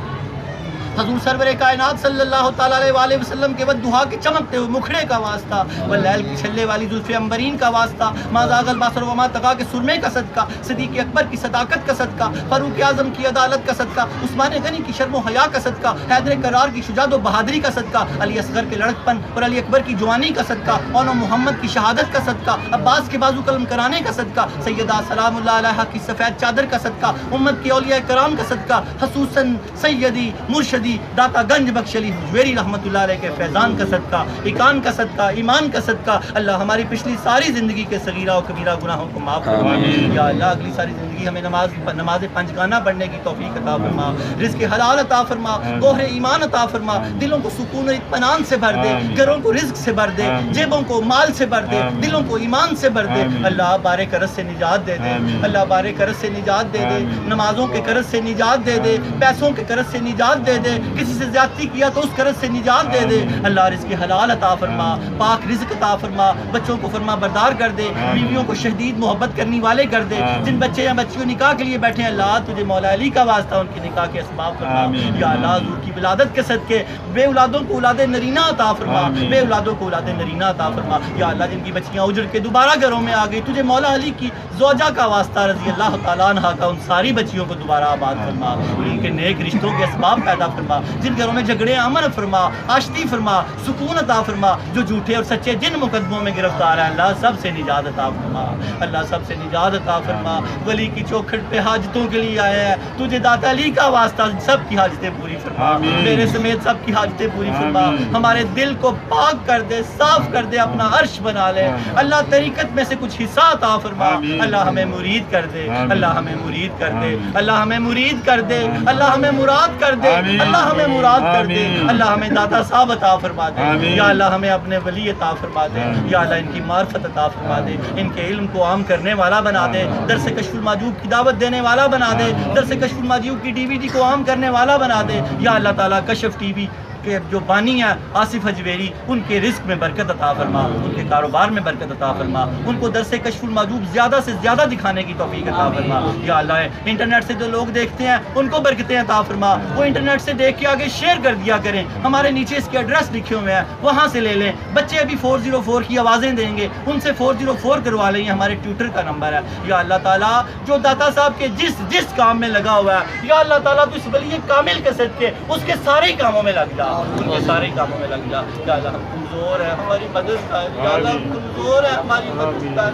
حضور سرور کائنات صلی اللہ تعالیٰ علیہ وآلہ وسلم کے والضحیٰ کے چمکتے ہوئے مکھڑے کا واسطہ، واللیل کی چھلے والی زلف عنبرین کا واسطہ، ما زاغ البصر وما طغیٰ کے سرمے کا صدقہ، صدیق اکبر کی صداقت کا صدقہ، فاروق اعظم کی عدالت کا صدقہ، عثمان غنی کی شرم و حیا کا صدقہ، حیدر کرار کی شجاعت و بہادری کا صدقہ، علی اصغر کے لڑکپن اور علی اکبر کی جوانی کا صدقہ، اون محمد کی شہادت کا صدقہ، عباس کے بازو قلم کرانے کا صدقہ، سیدہ سلام اللہ علیہا کی سفید چادر کا صدقہ، امت کے اولیاء کرام کا صدقہ، خصوصاً سیدی مرشدی داتا گنج بخش علی حجویری رحمت اللہ علیہ کے فیضان کا صدقہ، ایقان کا صدقہ، ایمان کا صدقہ. اللہ ہماری پچھلی ساری زندگی کے صغیرہ و کبیرہ گناہوں کو معاف فرما. یا اللہ اگلی ساری زندگی ہمیں نماز پنجگانہ پڑھنے کی توفیق عطا فرما، رزق حلال عطا فرما، گوہر ایمان عطا فرما، دلوں کو سکون و اطمینان سے بھر دے، گھروں کو رزق سے بھر دے، جیبوں کو مال سے بھر دے، دلوں کو ایمان سے بھر دے. اللہ بارے کرز سے نجات دے دے، اللہ بارے کرز سے نجات دے دے، نمازوں کے کرز سے نجات دے دے، پیسوں کے کرز سے نجات دے دے، دے، کسی سے زیادتی کیا تو اس قرض سے نجات دے دے اللہ، رزق حلال عطا فرما، پاک رزق عطا فرما، بچوں کو فرما بردار کر دے، بیویوں کو شدید محبت کرنے والے کر دے، جن بچے یا بچیوں نکاح کے لیے بیٹھے ہیں اللہ تجھے مولا علی کا واسطہ ان کے نکاح کے اسباب فرما یا اللہ، حضور کی ولادت کے صدقے بے اولادوں کو اولاد نرینہ عطا فرما، بے اولادوں کو اولاد نرینہ عطا فرما یا اللہ، جن کی بچیاں اجڑ کے دوبارہ گھروں میں آ گئی تجھے مولا علی کی زوجہ کا واسطہ رضی اللہ تعالیٰ عنہ کا ان ساری بچیوں کو دوبارہ آباد فرما، ان کے نیک رشتوں کے اسباب پیدا فرما، جن گھروں میں جھگڑے امن فرما، آشتی فرما، سکون عطا فرما، جو جھوٹے اور سچے جن مقدموں میں گرفتار ہیں اللہ سب سے نجات عطا فرما، اللہ سب سے نجات عطا فرما، ولی کی چوکھٹ پہ حاجتوں کے لیے آئے ہیں تجھے داتا علی کا واسطہ سب کی حاجتیں پوری فرما، میرے سمیت سب کی حاجتیں پوری فرما، ہمارے دل کو پاک کر دے، صاف کر دے، اپنا عرش بنا لے اللہ، طریقت میں سے کچھ حصہ عطا فرما اللہ، ہمیں مرید کر دے اللہ، ہمیں مرید کر دے اللہ، ہمیں مرید کر دے اللہ، ہمیں مراد کر دے اللہ، ہمیں مراد کر دے اللہ، ہمیں داتا صاحب عطا فرما دے یا اللہ، ہمیں اپنے ولی عطا فرما دے یا اللہ، ان کی معرفت عطا فرما دے، ان کے علم کو عام کرنے والا بنا دے، درس کشف المحجوب کی دعوت دینے والا بنا دے، درس کشف المحجوب کی DVD کو عام کرنے والا بنا دے یا اللہ تعالیٰ، کشف TV کے جو بانی ہیں آصف اجویری ان کے رزق میں برکت عطا فرما، ان کے کاروبار میں برکت عطا فرما، ان کو درس کشف المحجوب زیادہ سے زیادہ دکھانے کی توفیق عطا فرما یا اللہ، انٹرنیٹ سے جو لوگ دیکھتے ہیں ان کو برکتیں عطا فرما، وہ انٹرنیٹ سے دیکھ کے آگے شیئر کر دیا کریں، ہمارے نیچے اس کے ایڈریس لکھے ہوئے ہیں وہاں سے لے لیں، بچے ابھی 404 کی آوازیں دیں گے ان سے 404 کروا لیں، ہمارے ٹویٹر کا نمبر ہے یا اللہ تعالیٰ، جو داتا صاحب کے جس کام میں لگا ہوا ہے یا اللہ تعالیٰ، تو اس ولی کامل کے صدقے اس کے سارے کاموں میں لگ جا، ان کے سارے کاموں میں لگ جا یا اللہ، ہم کمزور ہیں ہماری مدد کر یا اللہ، ہم کمزور ہیں ہماری مدد کر،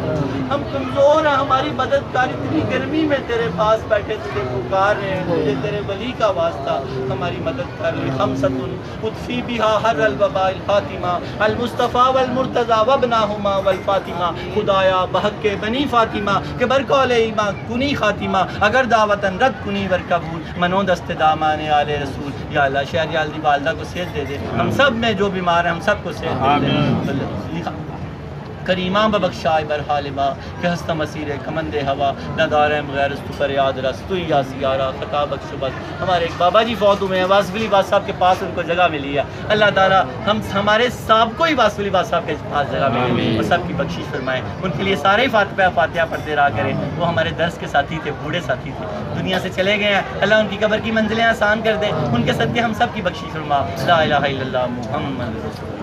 ہم کمزور ہیں ہماری مدد کر، اتنی گرمی میں تیرے پاس بیٹھے تجھے پکار رہے ہیں، تجھے تیرے ولی کا واسطہ ہماری مدد کر لی، خمسۃ اطفی بہا حر الوباء الفاطمہ المصطفیٰ والمرتضیٰ وابناہما والفاطمہ، خدایا بحق کے بنی فاطمہ کہ برقول ایمان کنی خاتمہ، اگر دعوتاً رد کنی ور قبول منو دست دامان آل رسول یا اللہ، شہریال دی والدہ کو صحت دے دے، ہم سب میں جو بیمار ہیں ہم سب کو صحت دے دے، کریمہ ببخشائے برحالبا کہ ہستہ مسیر کمند ہوا نہ دارم غیر است فریاد رس تو یا سیارہ خطا بخش بس، ہمارے ایک بابا جی فوت ہوئے ہیں واسفلی باز صاحب کے پاس، ان کو جگہ ملی ہے اللہ تعالیٰ، ہمارے سابقوں ہی واسفلی باز صاحب کے پاس جگہ ملی اور سب کی بخشش فرمائیں، ان کے لیے سارے فاتحہ پڑھتے رہا کریں، وہ ہمارے درس کے ساتھی تھے، بوڑھے ساتھی تھے، دنیا سے چلے گئے ہیں اللہ، ان کی قبر کی منزلیں آسان کر دے، ان کے صدقے ہم سب کی بخشش فرما، لا الہ الا اللہ محمد رسول